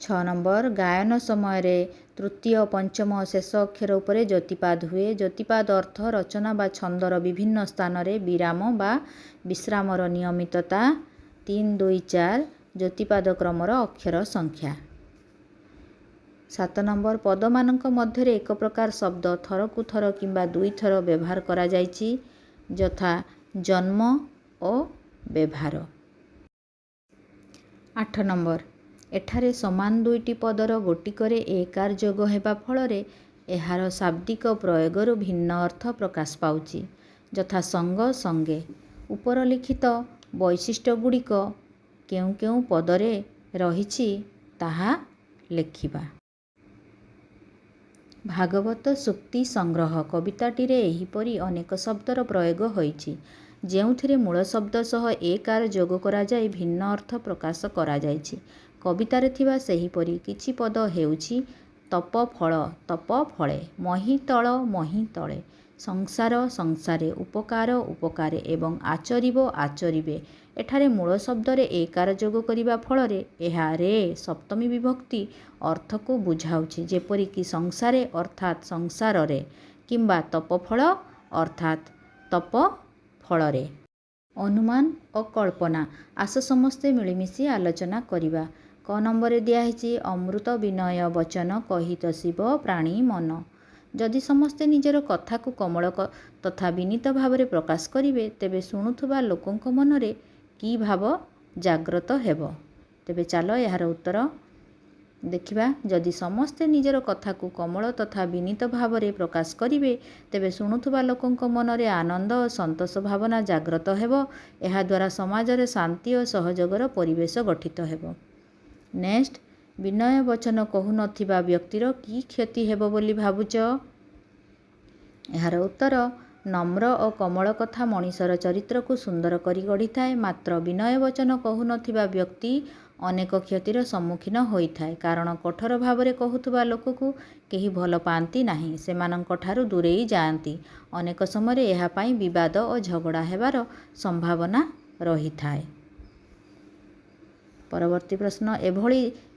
ଛ ନମ୍ବର, ଗାୟନ ସମୟରେ ତୃତୀୟ, ପଞ୍ଚମ ଓ ଶେଷ ଅକ୍ଷର ଉପରେ ଜ୍ୟୋତିପାତ ହୁଏ। ଜ୍ୟୋତିପାତ ଅର୍ଥ ରଚନା ବା ଛନ୍ଦର ବିଭିନ୍ନ ସ୍ଥାନରେ ବିରାମ ବା ବିଶ୍ରାମର ନିୟମିତତା। 3, 2, 4 ଜ୍ୟୋତିପାତ କ୍ରମର ଅକ୍ଷର ସଂଖ୍ୟା। 7 ନମ୍ବର, ପଦମାନଙ୍କ ମଧ୍ୟରେ ଏକ ପ୍ରକାର ଶବ୍ଦ ଥରକୁ ଥର କିମ୍ବା ଦୁଇଥର ବ୍ୟବହାର କରାଯାଇଛି, ଯଥା ଜନ୍ମ ଓ ବ୍ୟବହାର। 8 ନମ୍ବର, ଏଠାରେ ସମାନ ଦୁଇଟି ପଦର ଗୋଟିକରେ ଏକାର ଯୋଗ ହେବା ଫଳରେ ଏହାର ଶାବ୍ଦିକ ପ୍ରୟୋଗରୁ ଭିନ୍ନ ଅର୍ଥ ପ୍ରକାଶ ପାଉଛି, ଯଥା ସଙ୍ଗ ସଙ୍ଗେ। ଉପରଲିଖିତ ବୈଶିଷ୍ଟ୍ୟଗୁଡ଼ିକ କେଉଁ କେଉଁ ପଦରେ ରହିଛି ତାହା ଲେଖିବା। ଭାଗବତ ସୂକ୍ତି ସଂଗ୍ରହ କବିତାଟିରେ ଏହିପରି ଅନେକ ଶବ୍ଦର ପ୍ରୟୋଗ ହୋଇଛି, ଯେଉଁଥିରେ ମୂଳ ଶବ୍ଦ ସହ ଏକାର ଯୋଗ କରାଯାଇ ଭିନ୍ନ ଅର୍ଥ ପ୍ରକାଶ କରାଯାଇଛି। କବିତାରେ ଥିବା ସେହିପରି କିଛି ପଦ ହେଉଛି ତପଫଳ ତପ ଫଳେ, ମହୀତଳ ମହୀ ତଳେ, ସଂସାର ସଂସାରେ, ଉପକାର ଉପକାରେ ଏବଂ ଆଚରିବ ଆଚରିବେ। ଏଠାରେ ମୂଳ ଶବ୍ଦରେ ଏକାର ଯୋଗ କରିବା ଫଳରେ ଏହା ରେ ସପ୍ତମୀ ବିଭକ୍ତି ଅର୍ଥକୁ ବୁଝାଉଛି, ଯେପରିକି ସଂସାରେ ଅର୍ଥାତ୍ ସଂସାରରେ କିମ୍ବା ତପଫଳ ଅର୍ଥାତ୍ ତପ ଫଳରେ। ଅନୁମାନ ଓ କଳ୍ପନା। ଆସ ସମସ୍ତେ ମିଳିମିଶି ଆଲୋଚନା କରିବା। କ ନମ୍ବରରେ ଦିଆହେଇଛି ଅମୃତ ବିନୟ ବଚନ କହି ତୋଷିବ ପ୍ରାଣୀ ମନ। ଯଦି ସମସ୍ତେ ନିଜର କଥାକୁ କୋମଳ ତଥା ବିନୀତ ଭାବରେ ପ୍ରକାଶ କରିବେ, ତେବେ ଶୁଣୁଥିବା ଲୋକଙ୍କ ମନରେ କି ଭାବ ଜାଗ୍ରତ ହେବ? ତେବେ ଚାଲ ଏହାର ଉତ୍ତର ଦେଖିବା। ଯଦି ସମସ୍ତେ ନିଜର କଥାକୁ କୋମଳ ତଥା ବିନୀତ ଭାବରେ ପ୍ରକାଶ କରିବେ, ତେବେ ଶୁଣୁଥିବା ଲୋକଙ୍କ ମନରେ ଆନନ୍ଦ ଓ ସନ୍ତୋଷ ଭାବନା ଜାଗ୍ରତ ହେବ। ଏହାଦ୍ୱାରା ସମାଜରେ ଶାନ୍ତି ଓ ସହଯୋଗର ପରିବେଶ ଗଠିତ ହେବ। ନେକ୍ସଟ, ବିନୟ ବଚନ କହୁନଥିବା ବ୍ୟକ୍ତିର କି କ୍ଷତି ହେବ ବୋଲି ଭାବୁଛ? ଏହାର ଉତ୍ତର, ନମ୍ର ଓ କୋମଳ କଥା ମଣିଷର ଚରିତ୍ରକୁ ସୁନ୍ଦର କରି ଗଢ଼ିଥାଏ। ମାତ୍ର ବିନୟ ବଚନ କହୁନଥିବା ବ୍ୟକ୍ତି ଅନେକ କ୍ଷତିର ସମ୍ମୁଖୀନ ହୋଇଥାଏ, କାରଣ କଠୋର ଭାବରେ କହୁଥିବା ଲୋକକୁ କେହି ଭଲ ପାଆନ୍ତି ନାହିଁ, ସେମାନଙ୍କ ଠାରୁ ଦୂରେଇ ଯାଆନ୍ତି। ଅନେକ ସମୟରେ ଏହା ପାଇଁ ବିବାଦ ଓ ଝଗଡ଼ା ହେବାର ସମ୍ଭାବନା ରହିଥାଏ। ପରବର୍ତ୍ତୀ ପ୍ରଶ୍ନ,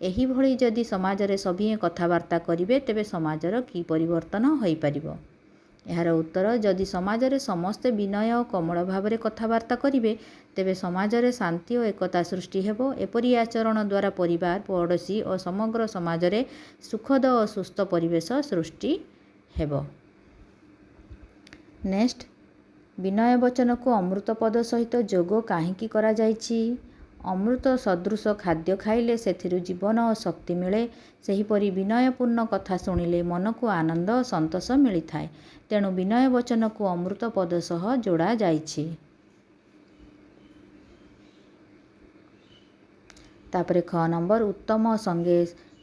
ଏହିଭଳି ଯଦି ସମାଜରେ ସଭିଏଁ କଥାବାର୍ତ୍ତା କରିବେ, ତେବେ ସମାଜର କି ପରିବର୍ତ୍ତନ ହୋଇପାରିବ? ଏହାର ଉତ୍ତର, ଯଦି ସମାଜରେ ସମସ୍ତେ ବିନୟ ଓ କୋମଳ ଭାବରେ କଥାବାର୍ତ୍ତା କରିବେ, ତେବେ ସମାଜରେ ଶାନ୍ତି ଓ ଏକତା ସୃଷ୍ଟି ହେବ। ଏପରି ଆଚରଣ ଦ୍ୱାରା ପରିବାର, ପଡ଼ୋଶୀ ଓ ସମଗ୍ର ସମାଜରେ ସୁଖଦ ଓ ସୁସ୍ଥ ପରିବେଶ ସୃଷ୍ଟି ହେବ। ନେକ୍ସଟ, ବିନୟ ବଚନକୁ ଅମୃତ ପଦ ସହିତ ଯୋଗ କାହିଁକି କରାଯାଇଛି? ଅମୃତ ସଦୃଶ ଖାଦ୍ୟ ଖାଇଲେ ସେଥିରୁ ଜୀବନ ଓ ଶକ୍ତି ମିଳେ। ସେହିପରି ବିନୟପୂର୍ଣ୍ଣ କଥା ଶୁଣିଲେ ମନକୁ ଆନନ୍ଦ ଓ ସନ୍ତୋଷ ମିଳିଥାଏ। ତେଣୁ ବିନୟ ବଚନକୁ ଅମୃତ ପଦ ସହ ଯୋଡ଼ା ଯାଇଛି। ତାପରେ ଖ ନମ୍ବର, ଉତ୍ତମ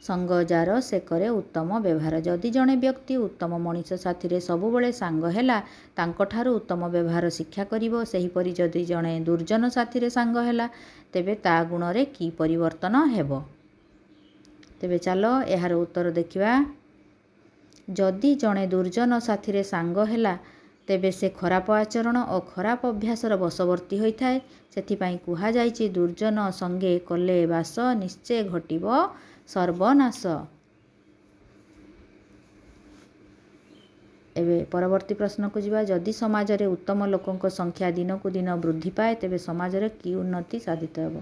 ସଙ୍ଗ ଯାର ସେ କରେ ଉତ୍ତମ ବ୍ୟବହାର। ଯଦି ଜଣେ ବ୍ୟକ୍ତି ଉତ୍ତମ ମଣିଷ ସାଥିରେ ସବୁବେଳେ ସାଙ୍ଗ ହେଲା, ତାଙ୍କଠାରୁ ଉତ୍ତମ ବ୍ୟବହାର ଶିକ୍ଷା କରିବ। ସେହିପରି ଯଦି ଜଣେ ଦୁର୍ଜନ ସାଥିରେ ସାଙ୍ଗ ହେଲା, ତେବେ ତା ଗୁଣରେ କି ପରିବର୍ତ୍ତନ ହେବ? ତେବେ ଚାଲ ଏହାର ଉତ୍ତର ଦେଖିବା। ଯଦି ଜଣେ ଦୁର୍ଜନ ସାଥିରେ ସାଙ୍ଗ ହେଲା, ତେବେ ସେ ଖରାପ ଆଚରଣ ଓ ଖରାପ ଅଭ୍ୟାସର ବଶବର୍ତ୍ତୀ ହୋଇଥାଏ। ସେଥିପାଇଁ କୁହାଯାଇଛି, ଦୁର୍ଜନ ସଙ୍ଗେ କଲେ ବାସ, ନିଶ୍ଚେ ଘଟିବ ସର୍ବନାଶ। ଏବେ ପରବର୍ତ୍ତୀ ପ୍ରଶ୍ନକୁ ଯିବା। ଯଦି ସମାଜରେ ଉତ୍ତମ ଲୋକଙ୍କ ସଂଖ୍ୟା ଦିନକୁ ଦିନ ବୃଦ୍ଧି ପାଏ, ତେବେ ସମାଜରେ କି ଉନ୍ନତି ସାଧିତ ହେବ?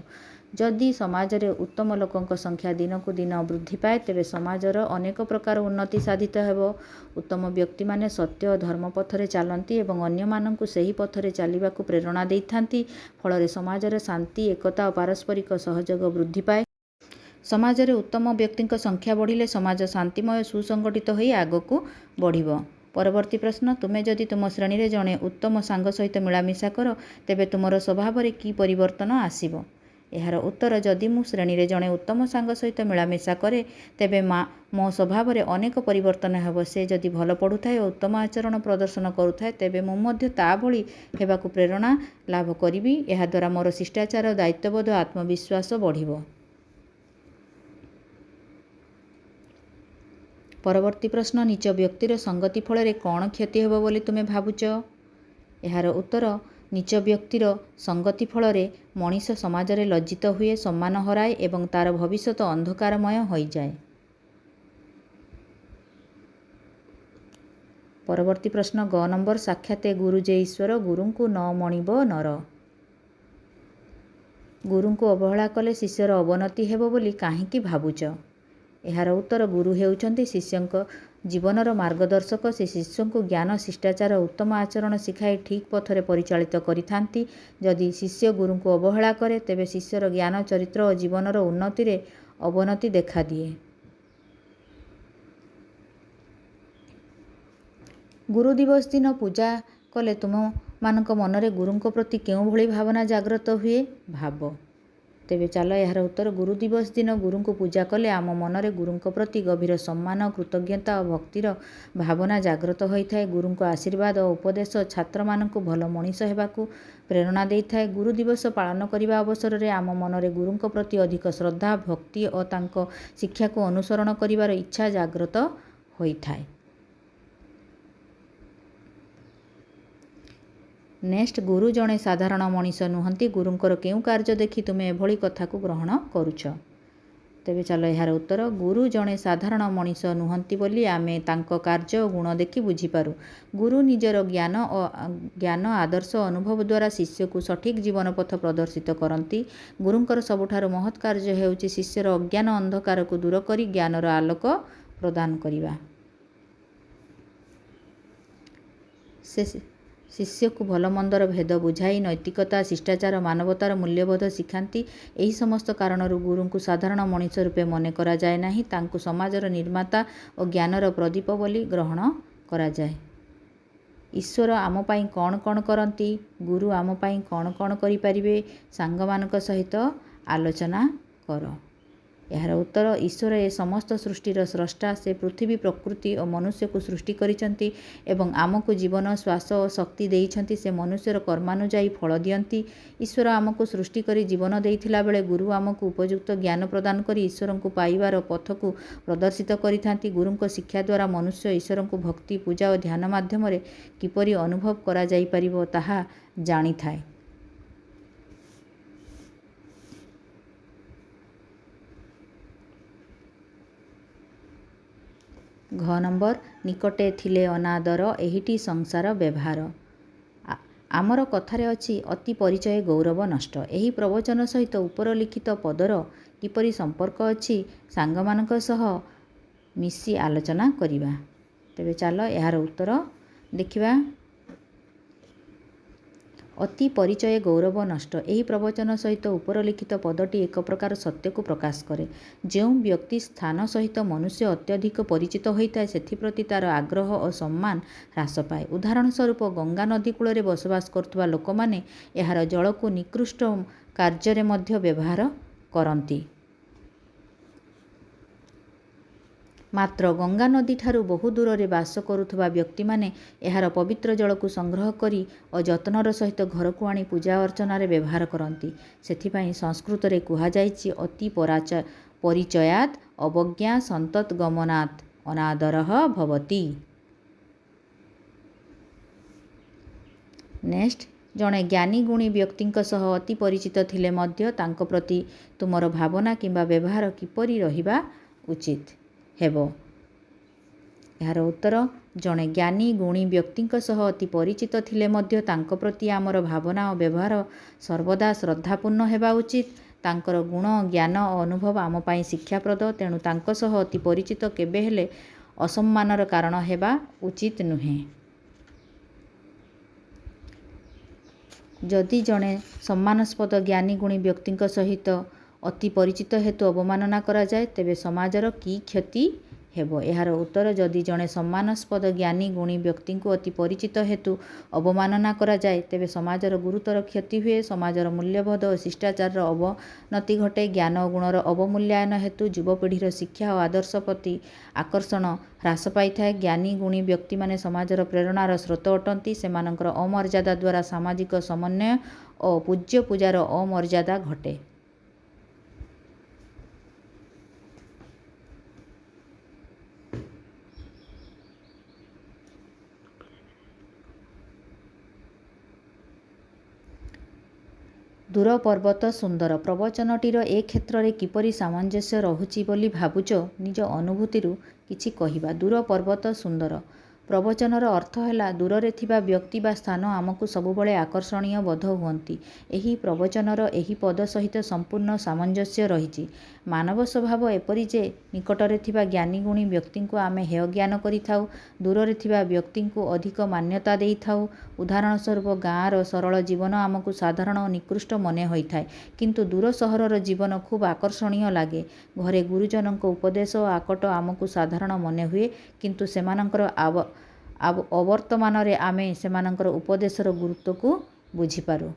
ଯଦି ସମାଜରେ ଉତ୍ତମ ଲୋକଙ୍କ ସଂଖ୍ୟା ଦିନକୁ ଦିନ ବୃଦ୍ଧି ପାଏ, ତେବେ ସମାଜର ଅନେକ ପ୍ରକାର ଉନ୍ନତି ସାଧିତ ହେବ। ଉତ୍ତମ ବ୍ୟକ୍ତିମାନେ ସତ୍ୟ ଓ ଧର୍ମ ପଥରେ ଚାଲନ୍ତି ଏବଂ ଅନ୍ୟମାନଙ୍କୁ ସେହି ପଥରେ ଚାଲିବାକୁ ପ୍ରେରଣା ଦେଇଥାନ୍ତି। ଫଳରେ ସମାଜରେ ଶାନ୍ତି, ଏକତା ଓ ପାରସ୍ପରିକ ସହଯୋଗ ବୃଦ୍ଧି ପାଏ। ସମାଜରେ ଉତ୍ତମ ବ୍ୟକ୍ତିଙ୍କ ସଂଖ୍ୟା ବଢ଼ିଲେ ସମାଜ ଶାନ୍ତିମୟ ସୁସଂଗଠିତ ହୋଇ ଆଗକୁ ବଢ଼ିବ। ପରବର୍ତ୍ତୀ ପ୍ରଶ୍ନ, ତୁମେ ଯଦି ତୁମ ଶ୍ରେଣୀରେ ଜଣେ ଉତ୍ତମ ସାଙ୍ଗ ସହିତ ମିଳାମିଶା କର, ତେବେ ତୁମର ସ୍ୱଭାବରେ କି ପରିବର୍ତ୍ତନ ଆସିବ? ଏହାର ଉତ୍ତର, ଯଦି ମୁଁ ଶ୍ରେଣୀରେ ଜଣେ ଉତ୍ତମ ସାଙ୍ଗ ସହିତ ମିଳାମିଶା କରେ, ତେବେ ମୋ ସ୍ୱଭାବରେ ଅନେକ ପରିବର୍ତ୍ତନ ହେବ। ସେ ଯଦି ଭଲ ପଢ଼ୁଥାଏ ଓ ଉତ୍ତମ ଆଚରଣ ପ୍ରଦର୍ଶନ କରୁଥାଏ, ତେବେ ମୁଁ ମଧ୍ୟ ତା ଭଳି ହେବାକୁ ପ୍ରେରଣା ଲାଭ କରିବି। ଏହାଦ୍ୱାରା ମୋର ଶିଷ୍ଟାଚାର, ଦାୟିତ୍ୱବୋଧ ଓ ଆତ୍ମବିଶ୍ୱାସ ବଢ଼ିବ। ପରବର୍ତ୍ତୀ ପ୍ରଶ୍ନ, ନିଜ ବ୍ୟକ୍ତିର ସଙ୍ଗତି ଫଳରେ କ'ଣ କ୍ଷତି ହେବ ବୋଲି ତୁମେ ଭାବୁଛ? ଏହାର ଉତ୍ତର, ନିଜ ବ୍ୟକ୍ତିର ସଙ୍ଗତି ଫଳରେ ମଣିଷ ସମାଜରେ ଲଜ୍ଜିତ ହୁଏ, ସମ୍ମାନ ହରାଏ ଏବଂ ତାର ଭବିଷ୍ୟତ ଅନ୍ଧକାରମୟ ହୋଇଯାଏ। ପରବର୍ତ୍ତୀ ପ୍ରଶ୍ନ, ଗ ନମ୍ବର, ସାକ୍ଷାତେ ଗୁରୁ ଯେ ଈଶ୍ୱର, ଗୁରୁଙ୍କୁ ନ ମଣିବ ନର। ଗୁରୁଙ୍କୁ ଅବହେଳା କଲେ ଶିଷ୍ୟର ଅବନତି ହେବ ବୋଲି କାହିଁକି ଭାବୁଛ? ଏହାର ଉତ୍ତର, ଗୁରୁ ହେଉଛନ୍ତି ଶିଷ୍ୟଙ୍କ ଜୀବନର ମାର୍ଗଦର୍ଶକ। ସେ ଶିଷ୍ୟଙ୍କୁ ଜ୍ଞାନ, ଶିଷ୍ଟାଚାର ଓ ଉତ୍ତମ ଆଚରଣ ଶିଖାଇ ଠିକ୍ ପଥରେ ପରିଚାଳିତ କରିଥାନ୍ତି। ଯଦି ଶିଷ୍ୟ ଗୁରୁଙ୍କୁ ଅବହେଳା କରେ, ତେବେ ଶିଷ୍ୟର ଜ୍ଞାନ, ଚରିତ୍ର ଓ ଜୀବନର ଉନ୍ନତିରେ ଅବନତି ଦେଖାଦିଏ। ଗୁରୁ ଦିବସ ଦିନ ପୂଜା କଲେ ତୁମମାନଙ୍କ ମନରେ ଗୁରୁଙ୍କ ପ୍ରତି କେଉଁଭଳି ଭାବନା ଜାଗ୍ରତ ହୁଏ? ଭାବ। ତେବେ ଚାଲ ଏହାର ଉତ୍ତର। ଗୁରୁ ଦିବସ ଦିନ ଗୁରୁଙ୍କୁ ପୂଜା କଲେ ଆମ ମନରେ ଗୁରୁଙ୍କ ପ୍ରତି ଗଭୀର ସମ୍ମାନ, କୃତଜ୍ଞତା ଓ ଭକ୍ତିର ଭାବନା ଜାଗ୍ରତ ହୋଇଥାଏ। ଗୁରୁଙ୍କ ଆଶୀର୍ବାଦ ଓ ଉପଦେଶ ଛାତ୍ରମାନଙ୍କୁ ଭଲ ମଣିଷ ହେବାକୁ ପ୍ରେରଣା ଦେଇଥାଏ। ଗୁରୁ ଦିବସ ପାଳନ କରିବା ଅବସରରେ ଆମ ମନରେ ଗୁରୁଙ୍କ ପ୍ରତି ଅଧିକ ଶ୍ରଦ୍ଧା, ଭକ୍ତି ଓ ତାଙ୍କ ଶିକ୍ଷାକୁ ଅନୁସରଣ କରିବାର ଇଚ୍ଛା ଜାଗ୍ରତ ହୋଇଥାଏ। ନେକ୍ସଟ, ଗୁରୁ ଜଣେ ସାଧାରଣ ମଣିଷ ନୁହନ୍ତି। ଗୁରୁଙ୍କର କେଉଁ କାର୍ଯ୍ୟ ଦେଖି ତୁମେ ଏଭଳି କଥାକୁ ଗ୍ରହଣ କରୁଛ? ତେବେ ଚାଲ ଏହାର ଉତ୍ତର। ଗୁରୁ ଜଣେ ସାଧାରଣ ମଣିଷ ନୁହନ୍ତି ବୋଲି ଆମେ ତାଙ୍କ କାର୍ଯ୍ୟ ଓ ଗୁଣ ଦେଖି ବୁଝିପାରୁ। ଗୁରୁ ନିଜର ଜ୍ଞାନ, ଆଦର୍ଶ ଓ ଅନୁଭବ ଦ୍ୱାରା ଶିଷ୍ୟକୁ ସଠିକ୍ ଜୀବନ ପଥ ପ୍ରଦର୍ଶିତ କରନ୍ତି। ଗୁରୁଙ୍କର ସବୁଠାରୁ ମହତ୍ କାର୍ଯ୍ୟ ହେଉଛି ଶିଷ୍ୟର ଅଜ୍ଞାନ ଅନ୍ଧକାରକୁ ଦୂର କରି ଜ୍ଞାନର ଆଲୋକ ପ୍ରଦାନ କରିବା। ସେ ଶିଷ୍ୟକୁ ଭଲମନ୍ଦର ଭେଦ ବୁଝାଇ ନୈତିକତା, ଶିଷ୍ଟାଚାର, ମାନବତାର ମୂଲ୍ୟବୋଧ ଶିଖାନ୍ତି। ଏହି ସମସ୍ତ କାରଣରୁ ଗୁରୁଙ୍କୁ ସାଧାରଣ ମଣିଷ ରୂପେ ମନେ କରାଯାଏ ନାହିଁ। ତାଙ୍କୁ ସମାଜର ନିର୍ମାତା ଓ ଜ୍ଞାନର ପ୍ରଦୀପ ବୋଲି ଗ୍ରହଣ କରାଯାଏ। ଈଶ୍ୱର ଆମ ପାଇଁ କ'ଣ କ'ଣ କରନ୍ତି? ଗୁରୁ ଆମ ପାଇଁ କ'ଣ କ'ଣ କରିପାରିବେ? ସାଙ୍ଗମାନଙ୍କ ସହିତ ଆଲୋଚନା କର। ଏହାର ଉତ୍ତର। ଈଶ୍ୱର ଏ ସମସ୍ତ ସୃଷ୍ଟିର ସ୍ରଷ୍ଟା। ସେ ପୃଥିବୀ, ପ୍ରକୃତି ଓ ମନୁଷ୍ୟକୁ ସୃଷ୍ଟି କରିଛନ୍ତି ଏବଂ ଆମକୁ ଜୀବନ, ଶ୍ୱାସ ଓ ଶକ୍ତି ଦେଇଛନ୍ତି। ସେ ମନୁଷ୍ୟର କର୍ମାନୁଯାୟୀ ଫଳ ଦିଅନ୍ତି। ଈଶ୍ୱର ଆମକୁ ସୃଷ୍ଟି କରି ଜୀବନ ଦେଇଥିଲା ବେଳେ ଗୁରୁ ଆମକୁ ଉପଯୁକ୍ତ ଜ୍ଞାନ ପ୍ରଦାନ କରି ଈଶ୍ୱରଙ୍କୁ ପାଇବାର ପଥକୁ ପ୍ରଦର୍ଶିତ କରିଥାନ୍ତି। ଗୁରୁଙ୍କ ଶିକ୍ଷା ଦ୍ୱାରା ମନୁଷ୍ୟ ଈଶ୍ୱରଙ୍କୁ ଭକ୍ତି, ପୂଜା ଓ ଧ୍ୟାନ ମାଧ୍ୟମରେ କିପରି ଅନୁଭବ କରାଯାଇପାରିବ ତାହା ଜାଣିଥାଏ। ଘ ନମ୍ବର। ନିକଟେ ଥିଲେ ଅନାଦର, ଏହିଟି ସଂସାର ବ୍ୟବହାର। ଆମର କଥାରେ ଅଛି, ଅତି ପରିଚୟ ଗୌରବ ନଷ୍ଟ। ଏହି ପ୍ରବଚନ ସହିତ ଉପରଲିଖିତ ପଦର କିପରି ସମ୍ପର୍କ ଅଛି ସାଙ୍ଗମାନଙ୍କ ସହ ମିଶି ଆଲୋଚନା କରିବା। ତେବେ ଚାଲ ଏହାର ଉତ୍ତର ଦେଖିବା। ଅତି ପରିଚୟ ଗୌରବ ନଷ୍ଟ। ଏହି ପ୍ରବଚନ ସହିତ ଉପରଲିଖିତ ପଦଟି ଏକ ପ୍ରକାର ସତ୍ୟକୁ ପ୍ରକାଶ କରେ। ଯେଉଁ ବ୍ୟକ୍ତି ସ୍ଥାନ ସହିତ ମନୁଷ୍ୟ ଅତ୍ୟଧିକ ପରିଚିତ ହୋଇଥାଏ, ସେଥିପ୍ରତି ତା'ର ଆଗ୍ରହ ଓ ସମ୍ମାନ ହ୍ରାସ ପାଏ। ଉଦାହରଣ ସ୍ୱରୂପ, ଗଙ୍ଗା ନଦୀ କୂଳରେ ବସବାସ କରୁଥିବା ଲୋକମାନେ ଏହାର ଜଳକୁ ନିକୃଷ୍ଟ କାର୍ଯ୍ୟରେ ମଧ୍ୟ ବ୍ୟବହାର କରନ୍ତି। ମାତ୍ର ଗଙ୍ଗା ନଦୀଠାରୁ ବହୁ ଦୂରରେ ବାସ କରୁଥିବା ବ୍ୟକ୍ତିମାନେ ଏହାର ପବିତ୍ର ଜଳକୁ ସଂଗ୍ରହ କରି ଓ ଯତ୍ନର ସହିତ ଘରକୁ ଆଣି ପୂଜା ଅର୍ଚ୍ଚନାରେ ବ୍ୟବହାର କରନ୍ତି। ସେଥିପାଇଁ ସଂସ୍କୃତରେ କୁହାଯାଇଛି, ଅତି ପରିଚୟାତ୍ ଅବଜ୍ଞା ସନ୍ତତ୍ ଗମନାତ୍ ଅନାଦରଃ ଭବତି। ନେକ୍ସଟ, ଜଣେ ଜ୍ଞାନୀ ଗୁଣୀ ବ୍ୟକ୍ତିଙ୍କ ସହ ଅତି ପରିଚିତ ଥିଲେ ମଧ୍ୟ ତାଙ୍କ ପ୍ରତି ତୁମର ଭାବନା କିମ୍ବା ବ୍ୟବହାର କିପରି ରହିବା ଉଚିତ ହେବ? ଏହାର ଉତ୍ତର। ଜଣେ ଜ୍ଞାନୀ ଗୁଣୀ ବ୍ୟକ୍ତିଙ୍କ ସହ ଅତି ପରିଚିତ ଥିଲେ ମଧ୍ୟ ତାଙ୍କ ପ୍ରତି ଆମର ଭାବନା ଓ ବ୍ୟବହାର ସର୍ବଦା ଶ୍ରଦ୍ଧାପୂର୍ଣ୍ଣ ହେବା ଉଚିତ। ତାଙ୍କର ଗୁଣ, ଜ୍ଞାନ ଓ ଅନୁଭବ ଆମ ପାଇଁ ଶିକ୍ଷାପ୍ରଦ। ତେଣୁ ତାଙ୍କ ସହ ଅତି ପରିଚିତ କେବେ ହେଲେ ଅସମ୍ମାନର କାରଣ ହେବା ଉଚିତ ନୁହେଁ। ଯଦି ଜଣେ ସମ୍ମାନାସ୍ପଦ ଜ୍ଞାନୀ ଗୁଣୀ ବ୍ୟକ୍ତିଙ୍କ ସହିତ ଅତି ପରିଚିତ ହେତୁ ଅବମାନନା କରାଯାଏ, ତେବେ ସମାଜର କି କ୍ଷତି ହେବ? ଏହାର ଉତ୍ତର। ଯଦି ଜଣେ ସମ୍ମାନାସ୍ପଦ ଜ୍ଞାନୀ ଗୁଣୀ ବ୍ୟକ୍ତିଙ୍କୁ ଅତି ପରିଚିତ ହେତୁ ଅବମାନନା କରାଯାଏ, ତେବେ ସମାଜର ଗୁରୁତର କ୍ଷତି ହୁଏ। ସମାଜର ମୂଲ୍ୟବୋଧ ଓ ଶିଷ୍ଟାଚାରର ଅବନତି ଘଟେ। ଜ୍ଞାନ ଓ ଗୁଣର ଅବମୂଲ୍ୟାୟନ ହେତୁ ଯୁବପିଢ଼ିର ଶିକ୍ଷା ଓ ଆଦର୍ଶ ପ୍ରତି ଆକର୍ଷଣ ହ୍ରାସ ପାଇଥାଏ। ଜ୍ଞାନୀ ଗୁଣୀ ବ୍ୟକ୍ତିମାନେ ସମାଜର ପ୍ରେରଣାର ସ୍ରୋତ ଅଟନ୍ତି। ସେମାନଙ୍କର ଅମର୍ଯ୍ୟାଦା ଦ୍ୱାରା ସାମାଜିକ ସମନ୍ୱୟ ଓ ପୂଜ୍ୟ ପୂଜାର ଅମର୍ଯ୍ୟାଦା ଘଟେ। ଦୂର ପର୍ବତ ସୁନ୍ଦର। ପ୍ରବଚନଟିର ଏ କ୍ଷେତ୍ରରେ କିପରି ସାମଞ୍ଜସ୍ୟ ରହୁଛି ବୋଲି ଭାବୁଛ? ନିଜ ଅନୁଭୂତିରୁ କିଛି କହିବା। ଦୂର ପର୍ବତ ସୁନ୍ଦର। ପ୍ରବଚନର ଅର୍ଥ ହେଲା ଦୂରରେ ଥିବା ବ୍ୟକ୍ତି ବା ସ୍ଥାନ ଆମକୁ ସବୁବେଳେ ଆକର୍ଷଣୀୟ ବୋଧ ହୁଅନ୍ତି। ଏହି ପ୍ରବଚନର ଏହି ପଦ ସହିତ ସମ୍ପୂର୍ଣ୍ଣ ସାମଞ୍ଜସ୍ୟ ରହିଛି। ମାନବ ସ୍ୱଭାବ ଏପରି ଯେ ନିକଟରେ ଥିବା ଜ୍ଞାନୀ ଗୁଣୀ ବ୍ୟକ୍ତିଙ୍କୁ ଆମେ ହେୟ ଜ୍ଞାନ କରିଥାଉ, ଦୂରରେ ଥିବା ବ୍ୟକ୍ତିଙ୍କୁ ଅଧିକ ମାନ୍ୟତା ଦେଇଥାଉ। ଉଦାହରଣ ସ୍ୱରୂପ ଗାଁର ସରଳ ଜୀବନ ଆମକୁ ସାଧାରଣ ଓ ନିକୃଷ୍ଟ ମନେ ହୋଇଥାଏ, କିନ୍ତୁ ଦୂର ସହରର ଜୀବନ ଖୁବ୍ ଆକର୍ଷଣୀୟ ଲାଗେ। ଘରେ ଗୁରୁଜନଙ୍କ ଉପଦେଶ ଓ ଆକଟ ଆମକୁ ସାଧାରଣ ମନେ ହୁଏ, କିନ୍ତୁ ସେମାନଙ୍କର ଅବର୍ତ୍ତମାନରେ ଆମେ ସେମାନଙ୍କର ଉପଦେଶର ଗୁରୁତ୍ୱକୁ ବୁଝିପାରୁ।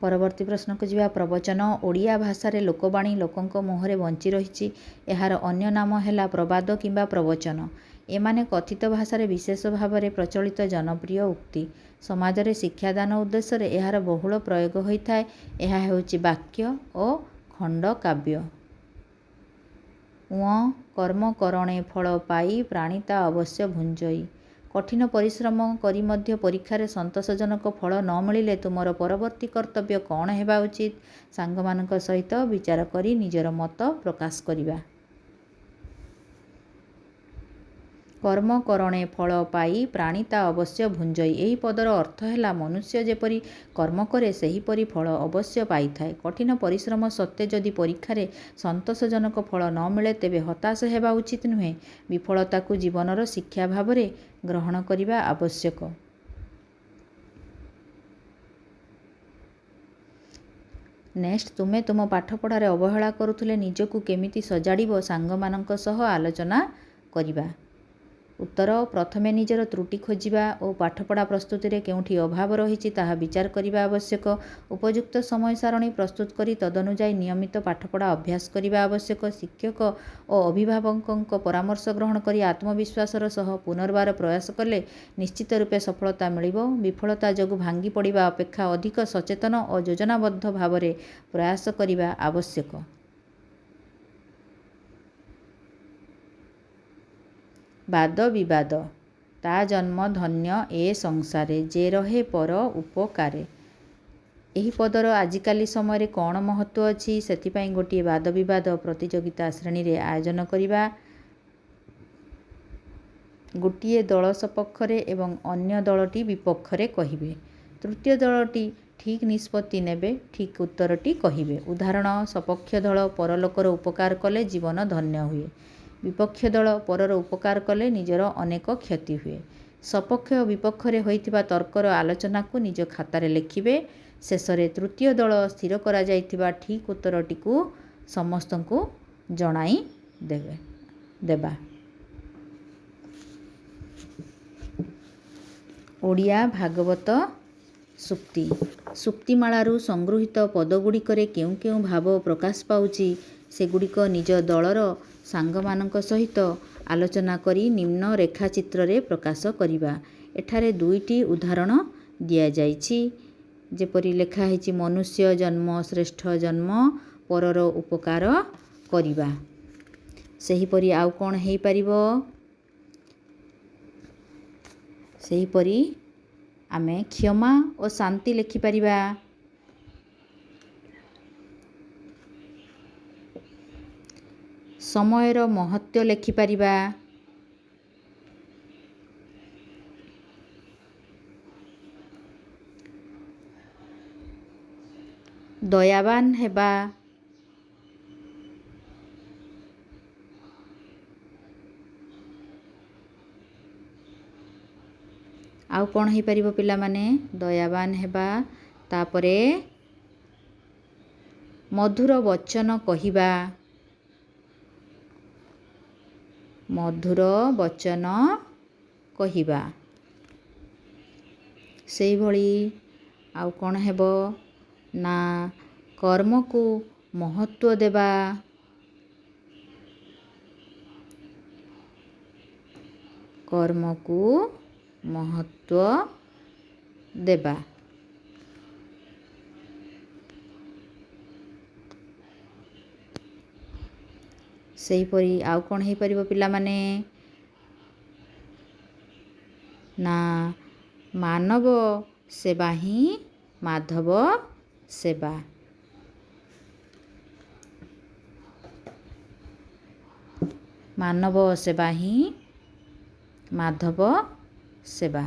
ପରବର୍ତ୍ତୀ ପ୍ରଶ୍ନକୁ ଯିବା। ପ୍ରବଚନ ଓଡ଼ିଆ ଭାଷାରେ ଲୋକବାଣୀ, ଲୋକଙ୍କ ମୁହଁରେ ବଞ୍ଚି ରହିଛି। ଏହାର ଅନ୍ୟ ନାମ ହେଲା ପ୍ରବାଦ କିମ୍ବା ପ୍ରବଚନ। ଏମାନେ କଥିତ ଭାଷାରେ ବିଶେଷ ଭାବରେ ପ୍ରଚଳିତ ଜନପ୍ରିୟ ଉକ୍ତି। ସମାଜରେ ଶିକ୍ଷାଦାନ ଉଦ୍ଦେଶ୍ୟରେ ଏହାର ବହୁଳ ପ୍ରୟୋଗ ହୋଇଥାଏ। ଏହା ହେଉଛି ବାକ୍ୟ ଓ ଖଣ୍ଡକାବ୍ୟ। କର୍ମ କରଣେ ଫଳ ପାଇ ପ୍ରାଣୀ ତା ଅବଶ୍ୟ ଭୁଞ୍ଜଇ। କଠିନ ପରିଶ୍ରମ କରି ମଧ୍ୟ ପରୀକ୍ଷାରେ ସନ୍ତୋଷଜନକ ଫଳ ନ ମିଳିଲେ ତୁମର ପରବର୍ତ୍ତୀ କର୍ତ୍ତବ୍ୟ କ'ଣ ହେବା ଉଚିତ? ସାଙ୍ଗମାନଙ୍କ ସହିତ ବିଚାର କରି ନିଜର ମତ ପ୍ରକାଶ କରିବା। କର୍ମ କରଣେ ଫଳ ପାଇ ପ୍ରାଣୀ ତା ଅବଶ୍ୟ ଭୁଞ୍ଜଇ। ଏହି ପଦର ଅର୍ଥ ହେଲା ମନୁଷ୍ୟ ଯେପରି କର୍ମ କରେ ସେହିପରି ଫଳ ଅବଶ୍ୟ ପାଇଥାଏ। କଠିନ ପରିଶ୍ରମ ସତ୍ତ୍ୱେ ଯଦି ପରୀକ୍ଷାରେ ସନ୍ତୋଷଜନକ ଫଳ ନ ମିଳେ ତେବେ ହତାଶ ହେବା ଉଚିତ ନୁହେଁ। ବିଫଳତାକୁ ଜୀବନର ଶିକ୍ଷା ଭାବରେ ଗ୍ରହଣ କରିବା ଆବଶ୍ୟକ। ନେକ୍ସଟ, ତୁମେ ତୁମ ପାଠପଢ଼ାରେ ଅବହେଳା କରୁଥିଲେ ନିଜକୁ କେମିତି ସଜାଡ଼ିବ ସାଙ୍ଗମାନଙ୍କ ସହ ଆଲୋଚନା କରିବା। ଉତ୍ତର, ପ୍ରଥମେ ନିଜର ତ୍ରୁଟି ଖୋଜିବା ଓ ପାଠପଢ଼ା ପ୍ରସ୍ତୁତିରେ କେଉଁଠି ଅଭାବ ରହିଛି ତାହା ବିଚାର କରିବା ଆବଶ୍ୟକ। ଉପଯୁକ୍ତ ସମୟ ସାରଣୀ ପ୍ରସ୍ତୁତ କରି ତଦନୁଯାୟୀ ନିୟମିତ ପାଠପଢ଼ା ଅଭ୍ୟାସ କରିବା ଆବଶ୍ୟକ। ଶିକ୍ଷକ ଓ ଅଭିଭାବକଙ୍କ ପରାମର୍ଶ ଗ୍ରହଣ କରି ଆତ୍ମବିଶ୍ୱାସର ସହ ପୁନର୍ବାର ପ୍ରୟାସ କଲେ ନିଶ୍ଚିତ ରୂପେ ସଫଳତା ମିଳିବ। ବିଫଳତା ଯୋଗୁଁ ଭାଙ୍ଗି ପଡ଼ିବା ଅପେକ୍ଷା ଅଧିକ ସଚେତନ ଓ ଯୋଜନାବଦ୍ଧ ଭାବରେ ପ୍ରୟାସ କରିବା ଆବଶ୍ୟକ। ବାଦ ବିବାଦ ତା ଜନ୍ମ ଧନ୍ୟ ଏ ସଂସାରେ, ଯେ ରହେ ପର ଉପକାରେ। ଏହି ପଦର ଆଜିକାଲି ସମୟରେ କ'ଣ ମହତ୍ତ୍ୱ ଅଛି ସେଥିପାଇଁ ଗୋଟିଏ ବାଦ ବିବାଦ ପ୍ରତିଯୋଗିତା ଶ୍ରେଣୀରେ ଆୟୋଜନ କରିବା। ଗୋଟିଏ ଦଳ ସପକ୍ଷରେ ଏବଂ ଅନ୍ୟ ଦଳଟି ବିପକ୍ଷରେ କହିବେ। ତୃତୀୟ ଦଳଟି ଠିକ୍ ନିଷ୍ପତ୍ତି ନେବେ, ଠିକ୍ ଉତ୍ତରଟି କହିବେ। ଉଦାହରଣ, ସପକ୍ଷ ଦଳ ପରଲୋକର ଉପକାର କଲେ ଜୀବନ ଧନ୍ୟ ହୁଏ। ବିପକ୍ଷ ଦଳ ପରର ଉପକାର କଲେ ନିଜର ଅନେକ କ୍ଷତି ହୁଏ। ସପକ୍ଷ ଓ ବିପକ୍ଷରେ ହୋଇଥିବା ତର୍କର ଆଲୋଚନାକୁ ନିଜ ଖାତାରେ ଲେଖିବେ। ଶେଷରେ ତୃତୀୟ ଦଳ ସ୍ଥିର କରାଯାଇଥିବା ଠିକ୍ ଉତ୍ତରଟିକୁ ସମସ୍ତଙ୍କୁ ଜଣାଇ ଦେବା। ଓଡ଼ିଆ ଭାଗବତ ସୂକ୍ତି। ସୂକ୍ତିମାଳାରୁ ସଂଗୃହୀତ ପଦଗୁଡ଼ିକରେ କେଉଁ କେଉଁ ଭାବ ପ୍ରକାଶ ପାଉଛି ସେଗୁଡ଼ିକ ନିଜ ଦଳର ସାଙ୍ଗମାନଙ୍କ ସହିତ ଆଲୋଚନା କରି ନିମ୍ନ ରେଖାଚିତ୍ରରେ ପ୍ରକାଶ କରିବା। ଏଠାରେ ଦୁଇଟି ଉଦାହରଣ ଦିଆଯାଇଛି। ଯେପରି ଲେଖା ହେଇଛି, ମନୁଷ୍ୟ ଜନ୍ମ ଶ୍ରେଷ୍ଠ ଜନ୍ମ, ପରର ଉପକାର କରିବା। ସେହିପରି ଆଉ କ'ଣ ହେଇପାରିବ? ସେହିପରି ଆମେ କ୍ଷମା ଓ ଶାନ୍ତି ଲେଖିପାରିବା। ସମୟର ମହତ୍ତ୍ୱ ଲେଖିପାରିବା। ଦୟାବାନ ହେବା। ଆଉ କ'ଣ ହେଇପାରିବ ପିଲାମାନେ? ଦୟାବାନ ହେବା। ତାପରେ ମଧୁର ବଚନ କହିବା। ମଧୁର ବଚନ କହିବା। ସେଇଭଳି ଆଉ କ'ଣ ହେବ ନା କର୍ମକୁ ମହତ୍ତ୍ୱ ଦେବା। କର୍ମକୁ ମହତ୍ତ୍ୱ ଦେବା। ସେହିପରି ଆଉ କ'ଣ ହେଇପାରିବ ପିଲାମାନେ? ନା ମାନବ ସେବା ହିଁ ମାଧବ ସେବା। ମାନବ ସେବା ହିଁ ମାଧବ ସେବା।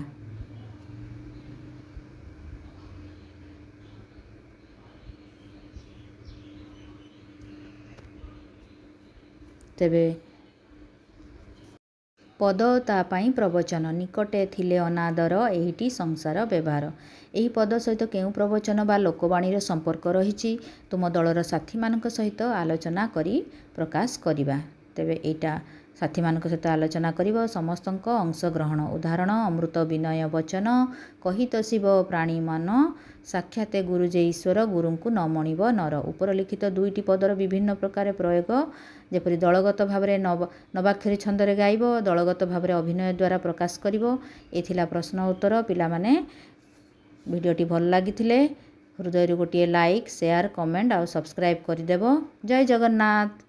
ତେବେ ପଦ ଓ ତା ପାଇଁ ପ୍ରବଚନ। ନିକଟେ ଥିଲେ ଅନାଦର ଏହିଟି ସଂସାର ବ୍ୟବହାର। ଏହି ପଦ ସହିତ କେଉଁ ପ୍ରବଚନ ବା ଲୋକବାଣୀର ସମ୍ପର୍କ ରହିଛି ତୁମ ଦଳର ସାଥୀମାନଙ୍କ ସହିତ ଆଲୋଚନା କରି ପ୍ରକାଶ କରିବା। ତେବେ ଏଇଟା ସାଥୀମାନଙ୍କ ସହିତ ଆଲୋଚନା କରିବ। ସମସ୍ତଙ୍କ ଅଂଶଗ୍ରହଣ। ଉଦାହରଣ ଅମୃତ ବିନୟ ବଚନ କହି ତ ଶିବ ପ୍ରାଣୀ ମନ ସାକ୍ଷାତେ ଗୁରୁ ଯେ ଈଶ୍ୱର ଗୁରୁଙ୍କୁ ନ ମଣିବ ନର। ଉପରଲିଖିତ ଦୁଇଟି ପଦର ବିଭିନ୍ନ ପ୍ରକାର ପ୍ରୟୋଗ ଯେପରି ଦଳଗତ ଭାବରେ ନବାକ୍ଷରୀ ଛନ୍ଦରେ ଗାଇବ, ଦଳଗତ ଭାବରେ ଅଭିନୟ ଦ୍ୱାରା ପ୍ରକାଶ କରିବ। ଏ ଥିଲା ପ୍ରଶ୍ନ ଉତ୍ତର। ପିଲାମାନେ ଭିଡ଼ିଓଟି ଭଲ ଲାଗିଥିଲେ ହୃଦୟରୁ ଗୋଟିଏ ଲାଇକ୍, ସେୟାର, କମେଣ୍ଟ ଆଉ ସବସ୍କ୍ରାଇବ୍ କରିଦେବ। ଜୟ ଜଗନ୍ନାଥ।